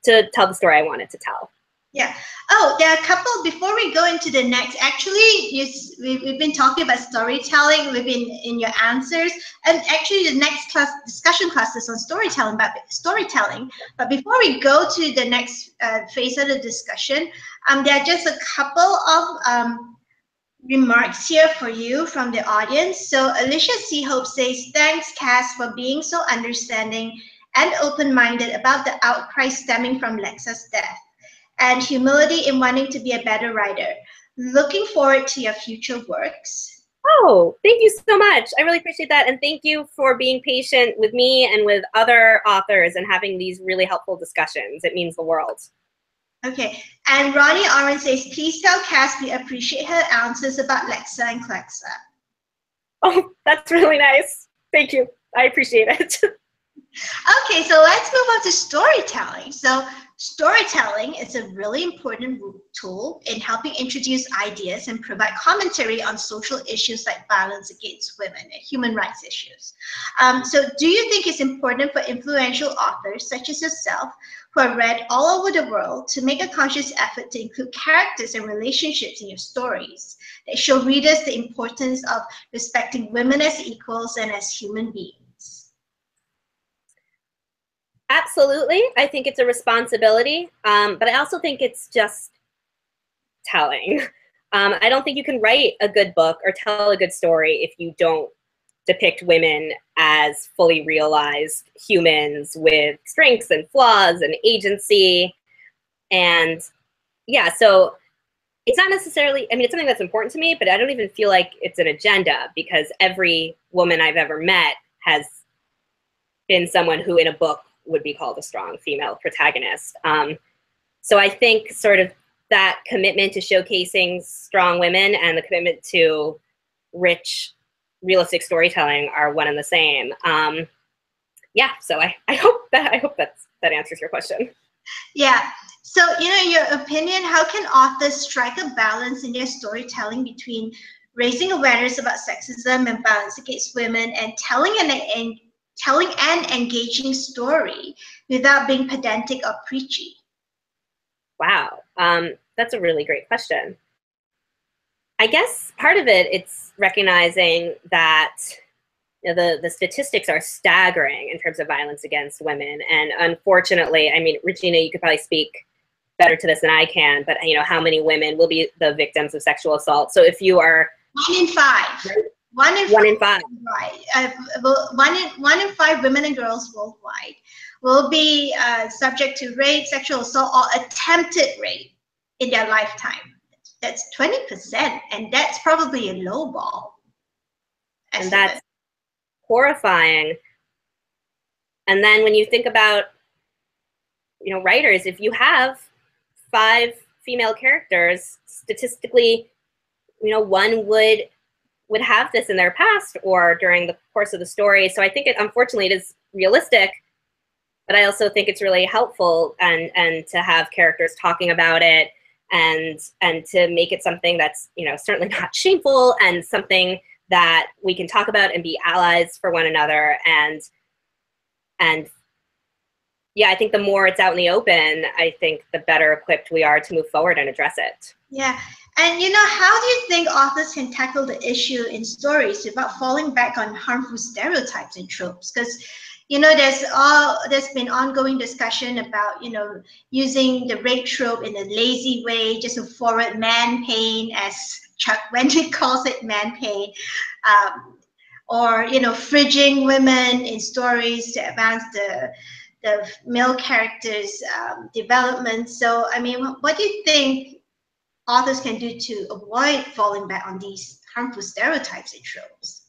to tell the story I wanted to tell. Yeah. Oh, there are a couple, before we go into the next, actually, we've been talking about storytelling. We've been in your answers. And actually, the next discussion class is on storytelling, But before we go to the next phase of the discussion, there are just a couple of remarks here for you from the audience. So Alicia C. Hope says, thanks, Kass, for being so understanding and open-minded about the outcry stemming from Lexa's death, and humility in wanting to be a better writer. Looking forward to your future works. Oh, thank you so much. I really appreciate that. And thank you for being patient with me and with other authors and having these really helpful discussions. It means the world. Okay. And Ronnie Oren says, please tell Kass we appreciate her answers about Lexa and Clexa. Oh, that's really nice. Thank you. I appreciate it. Okay, so let's move on to storytelling. So storytelling is a really important tool in helping introduce ideas and provide commentary on social issues like violence against women and human rights issues. So do you think it's important for influential authors such as yourself, who are read all over the world, to make a conscious effort to include characters and relationships in your stories that show readers the importance of respecting women as equals and as human beings? Absolutely. I think it's a responsibility, but I also think it's just telling. I don't think you can write a good book or tell a good story if you don't depict women as fully realized humans with strengths and flaws and agency. And yeah, so it's not necessarily, I mean, it's something that's important to me, but I don't even feel like it's an agenda, because every woman I've ever met has been someone who in a book would be called a strong female protagonist. So I think sort of that commitment to showcasing strong women and the commitment to rich, realistic storytelling are one and the same. Yeah, so I hope that answers your question. Yeah. So, in your opinion, how can authors strike a balance in their storytelling between raising awareness about sexism and violence against women and telling an engaging story without being pedantic or preachy? Wow, that's a really great question. I guess part of it, it's recognizing that the statistics are staggering in terms of violence against women. And unfortunately, I mean, Regina, you could probably speak better to this than I can, but how many women will be the victims of sexual assault? So if you are 1 in 5. Right? 1 in 5. 1 in 5. Right. One in 5 women and girls worldwide will be subject to rape, sexual assault, or attempted rape in their lifetime. That's 20%, and that's probably a low ball estimate. And that's horrifying. And then when you think about, writers, if you have 5 female characters, statistically, one would have this in their past or during the course of the story. So I think unfortunately it is realistic, but I also think it's really helpful and to have characters talking about it and to make it something that's, certainly not shameful and something that we can talk about and be allies for one another. And yeah, I think the more it's out in the open, I think the better equipped we are to move forward and address it. Yeah. And how do you think authors can tackle the issue in stories without falling back on harmful stereotypes and tropes? Because there's been ongoing discussion about using the rape trope in a lazy way, just to forward man pain, as Chuck Wendig calls it, man pain, or fridging women in stories to advance the male characters' development. So, I mean, what do you think authors can do to avoid falling back on these harmful stereotypes and tropes?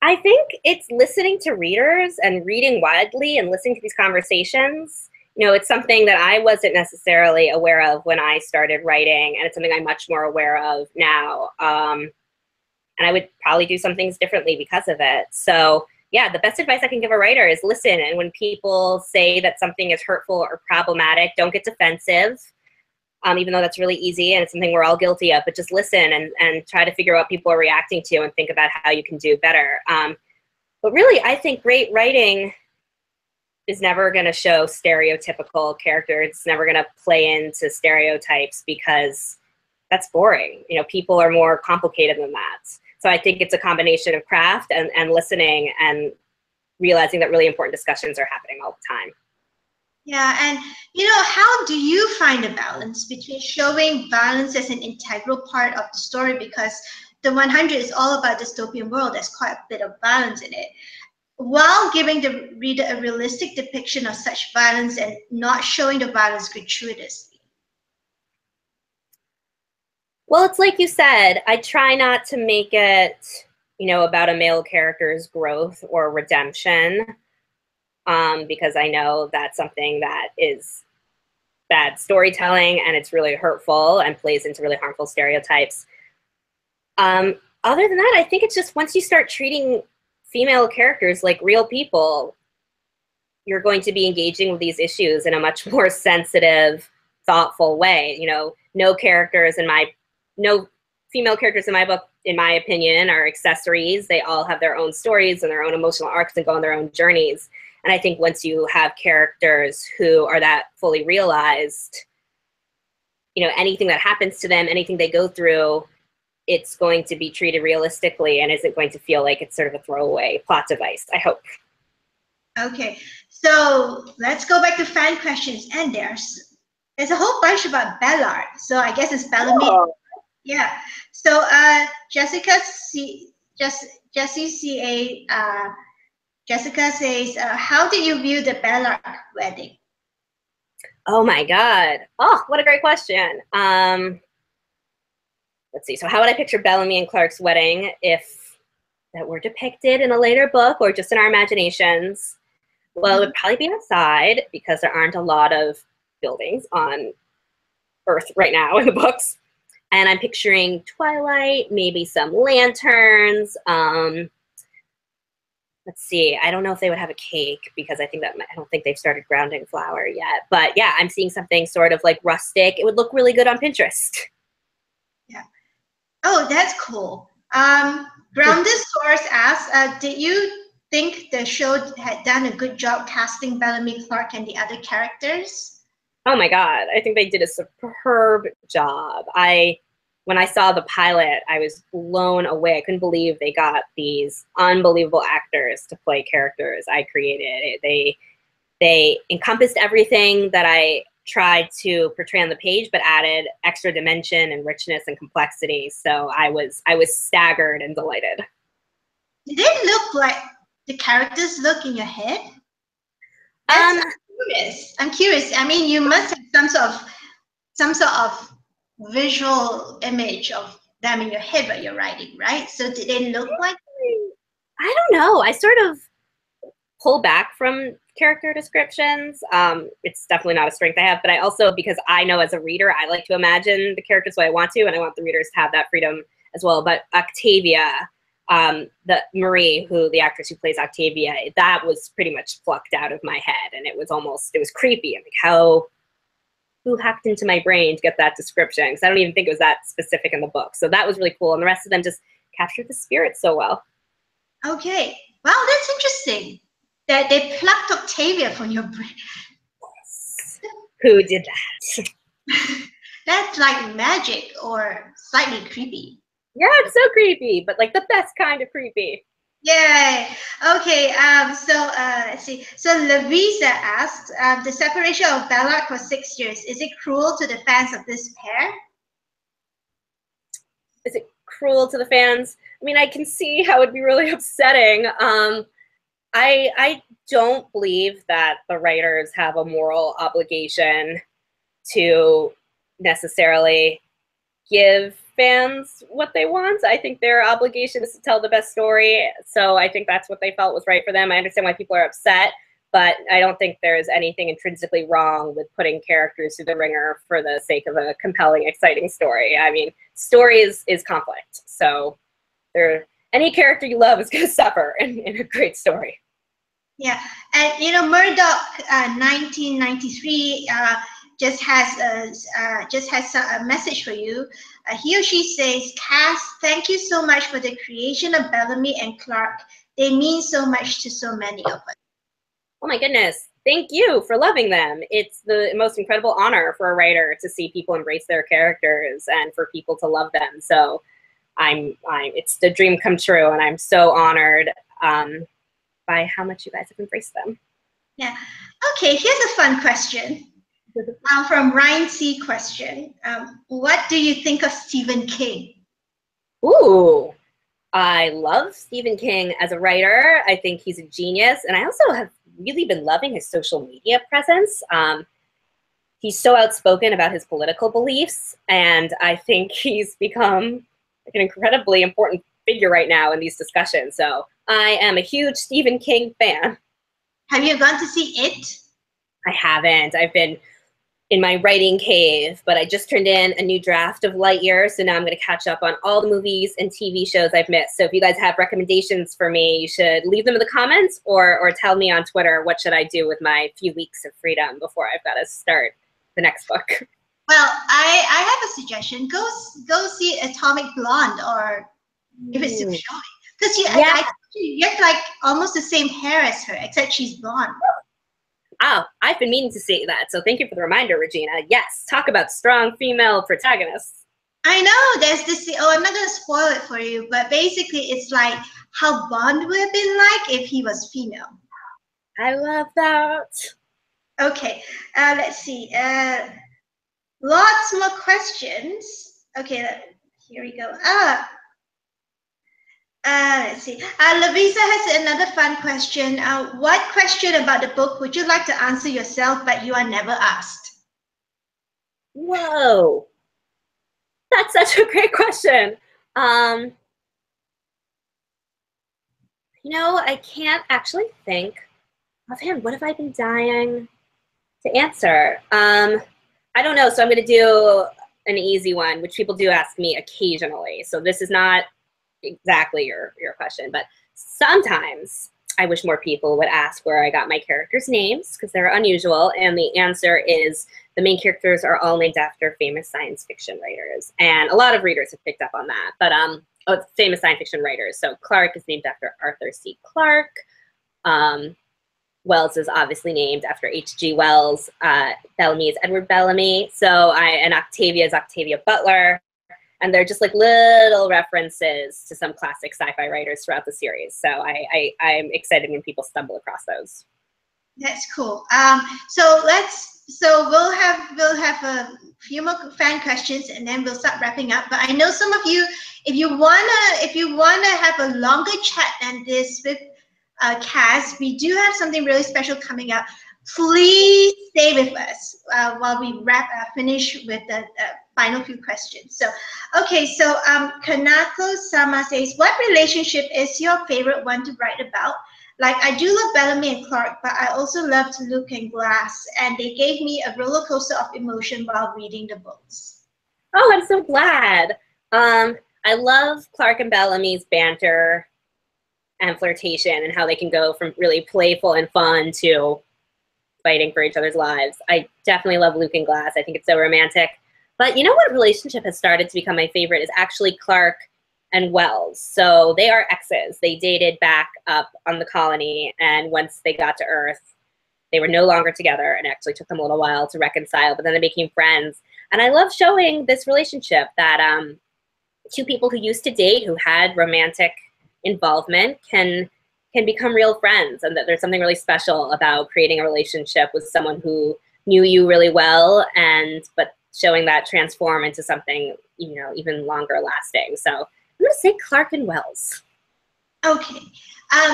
I think it's listening to readers and reading widely and listening to these conversations. It's something that I wasn't necessarily aware of when I started writing, and it's something I'm much more aware of now. And I would probably do some things differently because of it. So yeah, the best advice I can give a writer is listen. And when people say that something is hurtful or problematic, don't get defensive. Even though that's really easy and it's something we're all guilty of, but just listen and try to figure out what people are reacting to and think about how you can do better. But really, I think great writing is never going to show stereotypical characters. It's never going to play into stereotypes because that's boring. People are more complicated than that. So I think it's a combination of craft and listening and realizing that really important discussions are happening all the time. Yeah, and how do you find a balance between showing violence as an integral part of the story, because the 100 is all about dystopian world, there's quite a bit of violence in it, while giving the reader a realistic depiction of such violence and not showing the violence gratuitously? Well, it's like you said, I try not to make it, about a male character's growth or redemption. Because I know that's something that is bad storytelling and it's really hurtful and plays into really harmful stereotypes. Other than that, I think it's just once you start treating female characters like real people, you're going to be engaging with these issues in a much more sensitive, thoughtful way. No female characters in my book, in my opinion, are accessories. They all have their own stories and their own emotional arcs and go on their own journeys. And I think once you have characters who are that fully realized, anything that happens to them, anything they go through, it's going to be treated realistically and isn't going to feel like it's sort of a throwaway plot device, I hope. Okay, so let's go back to fan questions. And there's a whole bunch about Bellard. So I guess it's Bellamy. Oh. Yeah. So Jessica Jessie CA, Jessica says, how do you view the Bellark wedding? Oh my God. Oh, what a great question. Let's see. So how would I picture Bellamy and Clark's wedding if that were depicted in a later book or just in our imaginations? Well, it would probably be outside because there aren't a lot of buildings on Earth right now in the books. And I'm picturing twilight, maybe some lanterns. Let's see. I don't know if they would have a cake because I don't think they've started grounding flour yet. But yeah, I'm seeing something sort of like rustic. It would look really good on Pinterest. Yeah. Oh, that's cool. Grounded Source asks, did you think the show had done a good job casting Bellamy, Clark, and the other characters? Oh my God, I think they did a superb job. When I saw the pilot, I was blown away. I couldn't believe they got these unbelievable actors to play characters I created. They encompassed everything that I tried to portray on the page, but added extra dimension and richness and complexity. So I was staggered and delighted. Did they look like the characters look in your head? I'm curious. I mean, you must have some sort of visual image of them in your head while you're writing, right? So did they look like? I don't know. I sort of pull back from character descriptions. It's definitely not a strength I have, but I also, because I know as a reader, I like to imagine the characters the way I want to, and I want the readers to have that freedom as well. But Octavia, the Marie, the actress who plays Octavia, that was pretty much plucked out of my head, and it was creepy. I'm like, who hacked into my brain to get that description? Because I don't even think it was that specific in the book. So that was really cool, and the rest of them just captured the spirit so well. Okay, wow, that's interesting. That they plucked Octavia from your brain. Who did that? That's like magic or slightly creepy. Yeah, it's so creepy, but like the best kind of creepy. Yay. Okay. Let's see. So Lavisa asked, the separation of Bellark for 6 years. Is it cruel to the fans of this pair? Is it cruel to the fans? I mean, I can see how it'd be really upsetting. I don't believe that the writers have a moral obligation to necessarily give fans what they want. I think their obligation is to tell the best story. So I think that's what they felt was right for them. I understand why people are upset, but I don't think there's anything intrinsically wrong with putting characters through the ringer for the sake of a compelling, exciting story. I mean, story is conflict. So any character you love is going to suffer in a great story. Yeah, and you know, Murdoch 1993 just has a message for you. He or she says, Cass, thank you so much for the creation of Bellamy and Clark. They mean so much to so many of us. Oh my goodness. Thank you for loving them. It's the most incredible honor for a writer to see people embrace their characters and for people to love them. So it's the dream come true, and I'm so honored by how much you guys have embraced them. Yeah. Okay, here's a fun question. From Ryan C. Question. What do you think of Stephen King? Ooh, I love Stephen King as a writer. I think he's a genius. And I also have really been loving his social media presence. He's so outspoken about his political beliefs. And I think he's become like an incredibly important figure right now in these discussions. So I am a huge Stephen King fan. Have you gone to see it? I haven't. I've been in my writing cave, but I just turned in a new draft of Lightyear, so now I'm going to catch up on all the movies and TV shows I've missed. So if you guys have recommendations for me, you should leave them in the comments or tell me on Twitter what should I do with my few weeks of freedom before I've got to start the next book. Well, I have a suggestion. Go see Atomic Blonde, or if it's still showing. Because you have like almost the same hair as her, except she's blonde. Oh, I've been meaning to say that, so thank you for the reminder, Regina. Yes, talk about strong female protagonists. I know, there's this, I'm not going to spoil it for you, but basically it's like how Bond would have been like if he was female. I love that. Okay, let's see. Lots more questions. Okay, here we go. Let's see. Lavisa has another fun question. What question about the book would you like to answer yourself, but you are never asked? Whoa, that's such a great question. You know, I can't actually think offhand. What have I been dying to answer? I don't know, so I'm going to do an easy one, which people do ask me occasionally. So this is not exactly your question, but sometimes I wish more people would ask where I got my characters' names because they're unusual, and the answer is the main characters are all named after famous science fiction writers, and a lot of readers have picked up on that. But it's famous science fiction writers. So Clark is named after Arthur C. Clarke. Wells is obviously named after H.G. Wells. Bellamy is Edward Bellamy. And Octavia is Octavia Butler. And they're just like little references to some classic sci-fi writers throughout the series. So I'm excited when people stumble across those. That's cool. So we'll have a few more fan questions and then we'll start wrapping up. But I know some of you, if you wanna have a longer chat than this with Kass, we do have something really special coming up. Please stay with us while we finish with the final few questions. So, okay, so Kanako Sama says, what relationship is your favorite one to write about? Like, I do love Bellamy and Clark, but I also loved Luke and Glass, and they gave me a roller coaster of emotion while reading the books. Oh, I'm so glad. I love Clark and Bellamy's banter and flirtation and how they can go from really playful and fun to fighting for each other's lives. I definitely love Luke and Glass. I think it's so romantic. But you know what relationship has started to become my favorite is actually Clark and Wells. So they are exes. They dated back up on the colony, and once they got to Earth, they were no longer together, and it actually took them a little while to reconcile, but then they became friends. And I love showing this relationship that two people who used to date, who had romantic involvement, can become real friends, and that there's something really special about creating a relationship with someone who knew you really well, but showing that transform into something, you know, even longer lasting. So I'm going to say Clark and Wells. Okay.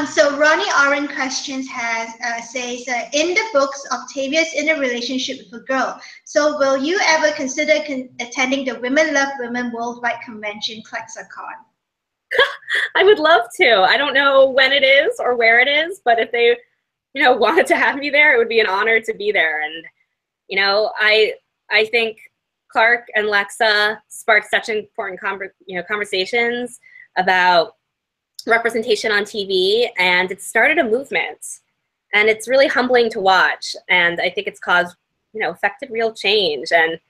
So Ronnie Oren questions says, in the books, Octavia's in a relationship with a girl. So will you ever consider attending the Women Love Women Worldwide Convention, ClexaCon? I would love to. I don't know when it is or where it is, but if they, you know, wanted to have me there, it would be an honor to be there. And, you know, I think Clark and Lexa sparked such important conversations about representation on TV, and it started a movement, and it's really humbling to watch, and I think it's caused, you know, effective real change. And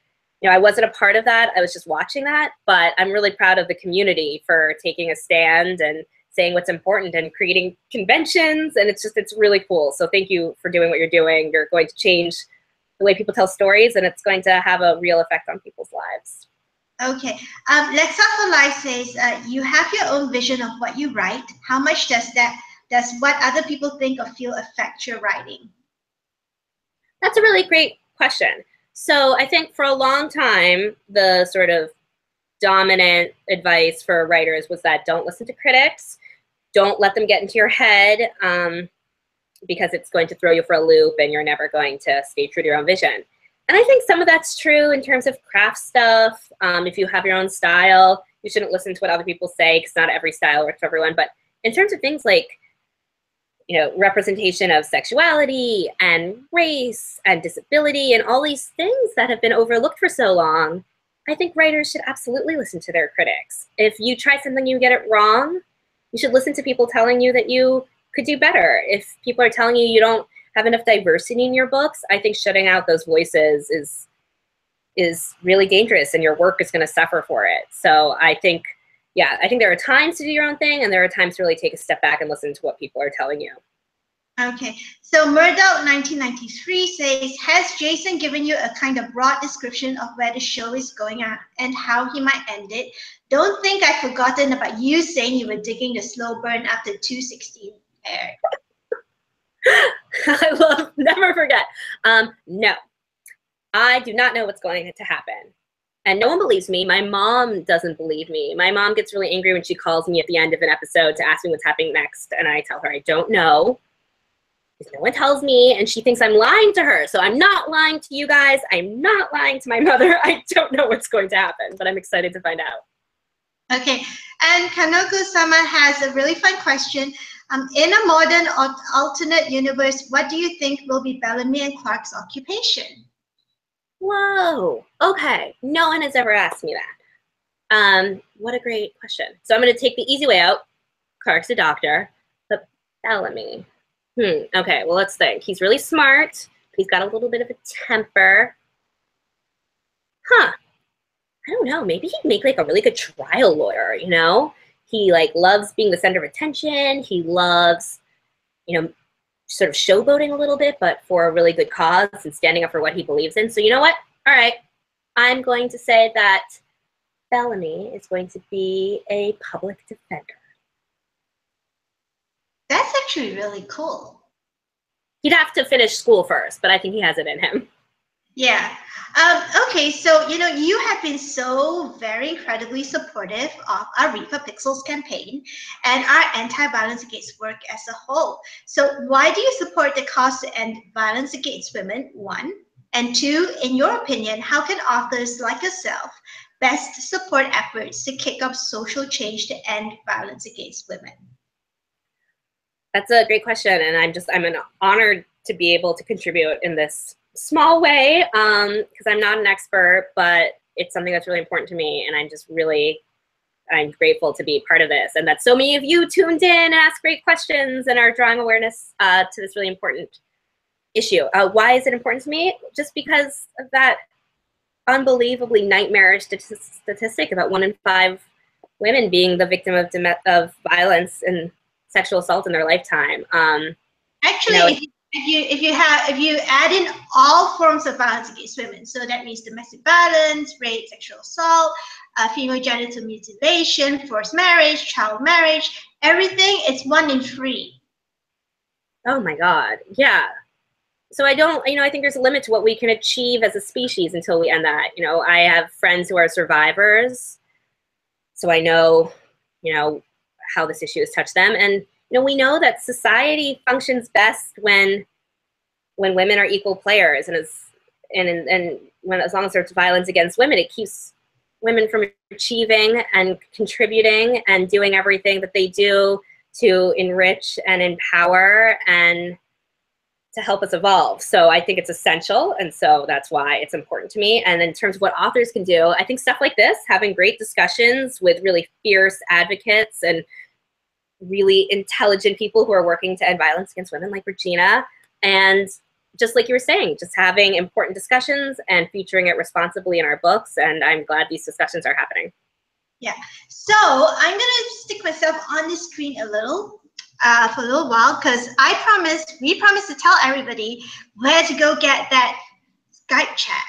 you know, I wasn't a part of that, I was just watching that, but I'm really proud of the community for taking a stand and saying what's important and creating conventions, and it's really cool. So thank you for doing what you're doing. You're going to change the way people tell stories, and it's going to have a real effect on people's lives. Okay. Lexa for Life says, you have your own vision of what you write. How much does what other people think or feel affect your writing? That's a really great question. So I think for a long time, the sort of dominant advice for writers was that don't listen to critics, don't let them get into your head, because it's going to throw you for a loop and you're never going to stay true to your own vision. And I think some of that's true in terms of craft stuff. If you have your own style, you shouldn't listen to what other people say because not every style works for everyone. But in terms of things like, you know, representation of sexuality and race and disability and all these things that have been overlooked for so long, I think writers should absolutely listen to their critics. If you try something, you get it wrong, you should listen to people telling you that you could do better. If people are telling you you don't have enough diversity in your books, I think shutting out those voices is really dangerous, and your work is going to suffer for it. So I think, yeah, I think there are times to do your own thing, and there are times to really take a step back and listen to what people are telling you. Okay, so Murdoch 1993 says, has Jason given you a kind of broad description of where the show is going at and how he might end it? Don't think I've forgotten about you saying you were digging the slow burn after 216 aired. I love, never forget. No, I do not know what's going to happen. And no one believes me. My mom doesn't believe me. My mom gets really angry when she calls me at the end of an episode to ask me what's happening next. And I tell her I don't know. Because no one tells me, and she thinks I'm lying to her. So I'm not lying to you guys. I'm not lying to my mother. I don't know what's going to happen, but I'm excited to find out. Okay, and Kanoko-sama has a really fun question. In a modern alternate universe, what do you think will be Bellamy and Clark's occupation? Whoa, okay. No one has ever asked me that. What a great question. So I'm going to take the easy way out. Clark's a doctor, but Bellamy. Okay, well, let's think. He's really smart. He's got a little bit of a temper. I don't know. Maybe he'd make like a really good trial lawyer, you know? He like loves being the center of attention. He loves, you know, sort of showboating a little bit, but for a really good cause and standing up for what he believes in. So you know what? All right. I'm going to say that Bellamy is going to be a public defender. That's actually really cool. He'd have to finish school first, but I think he has it in him. Yeah. Okay, so, you know, you have been so very incredibly supportive of our Read for Pixels campaign and our anti-violence against work as a whole. So why do you support the cause to end violence against women, one? And two, in your opinion, how can authors like yourself best support efforts to kick off social change to end violence against women? That's a great question, and I'm honored to be able to contribute in this small way, because I'm not an expert, but it's something that's really important to me, and I'm grateful to be part of this, and that so many of you tuned in and asked great questions and are drawing awareness to this really important issue. Why is it important to me? Just because of that unbelievably nightmarish statistic about 1 in 5 women being the victim of violence and sexual assault in their lifetime. Actually, if you add in all forms of violence against women, so that means domestic violence, rape, sexual assault, female genital mutilation, forced marriage, child marriage, everything, it's 1 in 3. Oh my God, yeah. So I think there's a limit to what we can achieve as a species until we end that. You know, I have friends who are survivors, so I know, you know, how this issue has touched them. And, you know, we know that society functions best when women are equal players, and as long as there's violence against women, it keeps women from achieving and contributing and doing everything that they do to enrich and empower and to help us evolve. So I think it's essential, and so that's why it's important to me. And in terms of what authors can do, I think stuff like this, having great discussions with really fierce advocates and really intelligent people who are working to end violence against women like Regina, and just like you were saying, just having important discussions and featuring it responsibly in our books, and I'm glad these discussions are happening. Yeah, so I'm gonna stick myself on the screen for a little while, because we promised to tell everybody where to go get that Skype chat.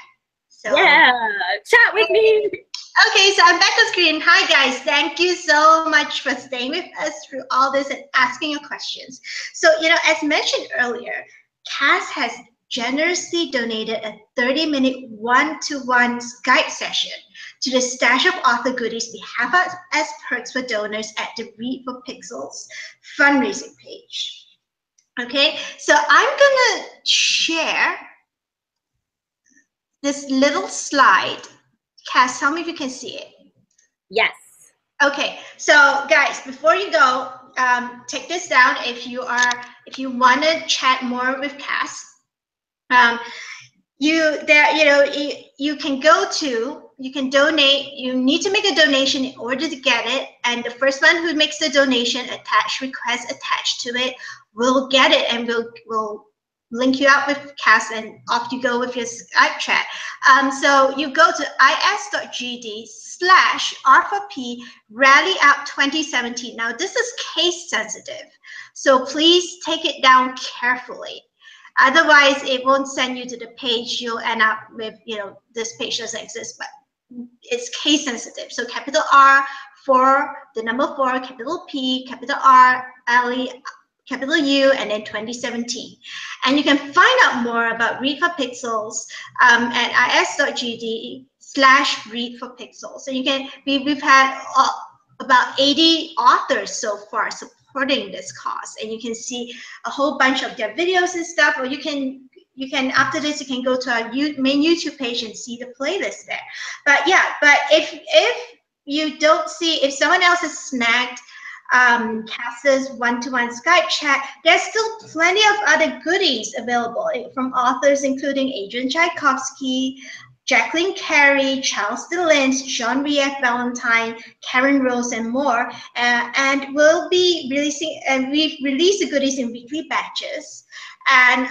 So yeah, chat with me. Okay, so I'm back on screen. Hi guys, thank you so much for staying with us through all this and asking your questions. So, you know, as mentioned earlier, Kass has generously donated a 30-minute one-to-one Skype session to the stash of author goodies we have as perks for donors at the Read for Pixels fundraising page. Okay, so I'm gonna share this little slide. Kass, tell me if you can see it. Yes. Okay, so guys, before you go, take this down if you want to chat more with Kass. You can donate. You need to make a donation in order to get it, and the first one who makes the donation request attached to it will get it, and we'll link you out with Kass, and off you go with your Skype chat. So you go to is.gd/R4P Rally Out 2017. Now this is case sensitive, so please take it down carefully. Otherwise, it won't send you to the page. You'll end up with, you know, this page doesn't exist, but it's case sensitive. So capital R for the number 4, capital P, capital R, L, capital U, and then 2017. And you can find out more about Read for Pixels at is.gd/R4P read for pixels. So you can, we've had about 80 authors so far supporting this cause, and you can see a whole bunch of their videos and stuff, or you can after this you can go to our main YouTube page and see the playlist there. But yeah, but if you don't see, if someone else has snagged Kass's one-to-one Skype chat, there's still plenty of other goodies available from authors including Adrian Tchaikovsky, Jacqueline Carey, Charles DeLint, Jean-Marie Valentine, Karen Rose, and more. And we'll be releasing, and we've released the goodies in weekly batches. And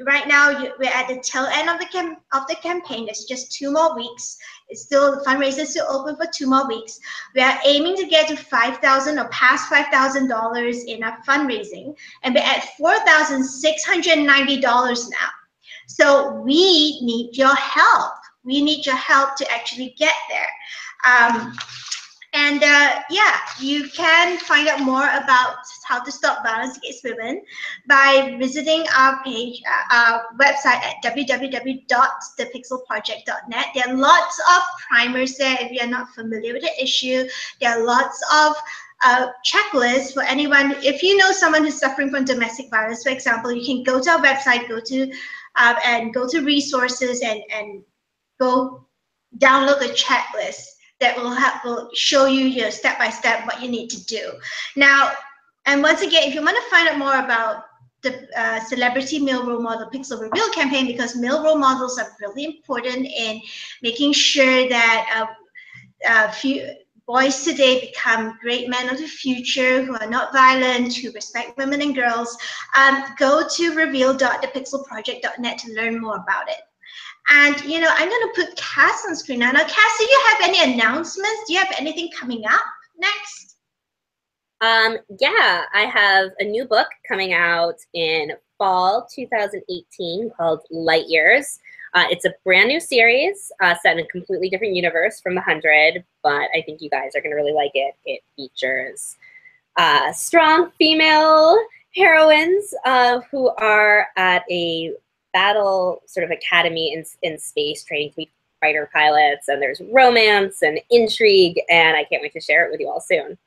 right now we're at the tail end of the campaign. It's just 2 more weeks. It's still, the fundraiser is still open for 2 more weeks. We are aiming to get to $5,000 or past $5,000 in our fundraising, and we're at $4,690 now. So we need your help. We need your help to actually get there. Yeah, you can find out more about how to stop violence against women by visiting our page, our website at www.thepixelproject.net. There are lots of primers there if you're not familiar with the issue. There are lots of checklists for anyone. If you know someone who's suffering from domestic violence, for example, you can go to our website, go to resources and go download the checklist that will show you step by step what you need to do. Now, and once again, if you want to find out more about the Celebrity Male Role Model Pixel Reveal campaign, because male role models are really important in making sure that boys today become great men of the future who are not violent, who respect women and girls, go to reveal.thepixelproject.net to learn more about it. And, I'm going to put Kass on screen now. Now, Kass, do you have any announcements? Do you have anything coming up next? Yeah, I have a new book coming out in fall 2018 called Light Years. It's a brand new series set in a completely different universe from The 100, but I think you guys are going to really like it. It features strong female heroines who are at a battle sort of academy in space training to be fighter pilots, and there's romance and intrigue, and I can't wait to share it with you all soon.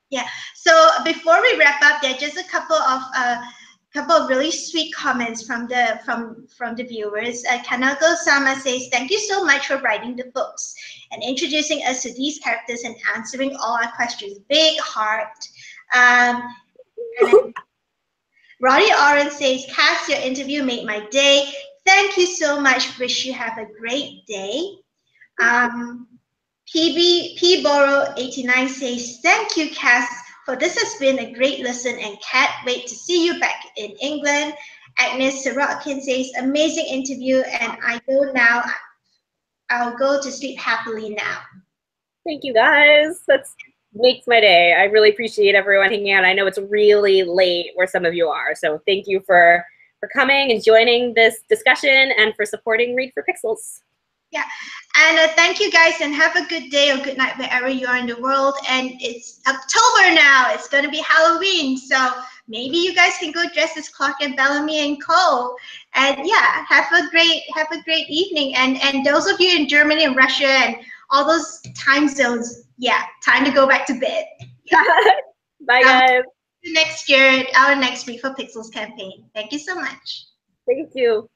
Yeah, so before we wrap up, there are just a couple of really sweet comments from the viewers. Kanako-sama says, "Thank you so much for writing the books and introducing us to these characters and answering all our questions." Big heart. And then Roddy Oren says, "Kass, your interview made my day. Thank you so much. Wish you have a great day." P Boro 89 says, "Thank you, Kass, for this has been a great listen and can't wait to see you back in England." Agnes Sorokin says, "Amazing interview, and I go now. I'll go to sleep happily now." Thank you, guys. That makes my day. I really appreciate everyone hanging out. I know it's really late where some of you are, so thank you for coming and joining this discussion and for supporting Read for Pixels. Yeah, and thank you guys, and have a good day or good night wherever you are in the world. And it's October now. It's going to be Halloween, so maybe you guys can go dress as Clark and Bellamy and Co. And yeah, have a great evening. And those of you in Germany and Russia and all those time zones, yeah, time to go back to bed. Bye, guys. Next year, our next Read for Pixels campaign. Thank you so much. Thank you.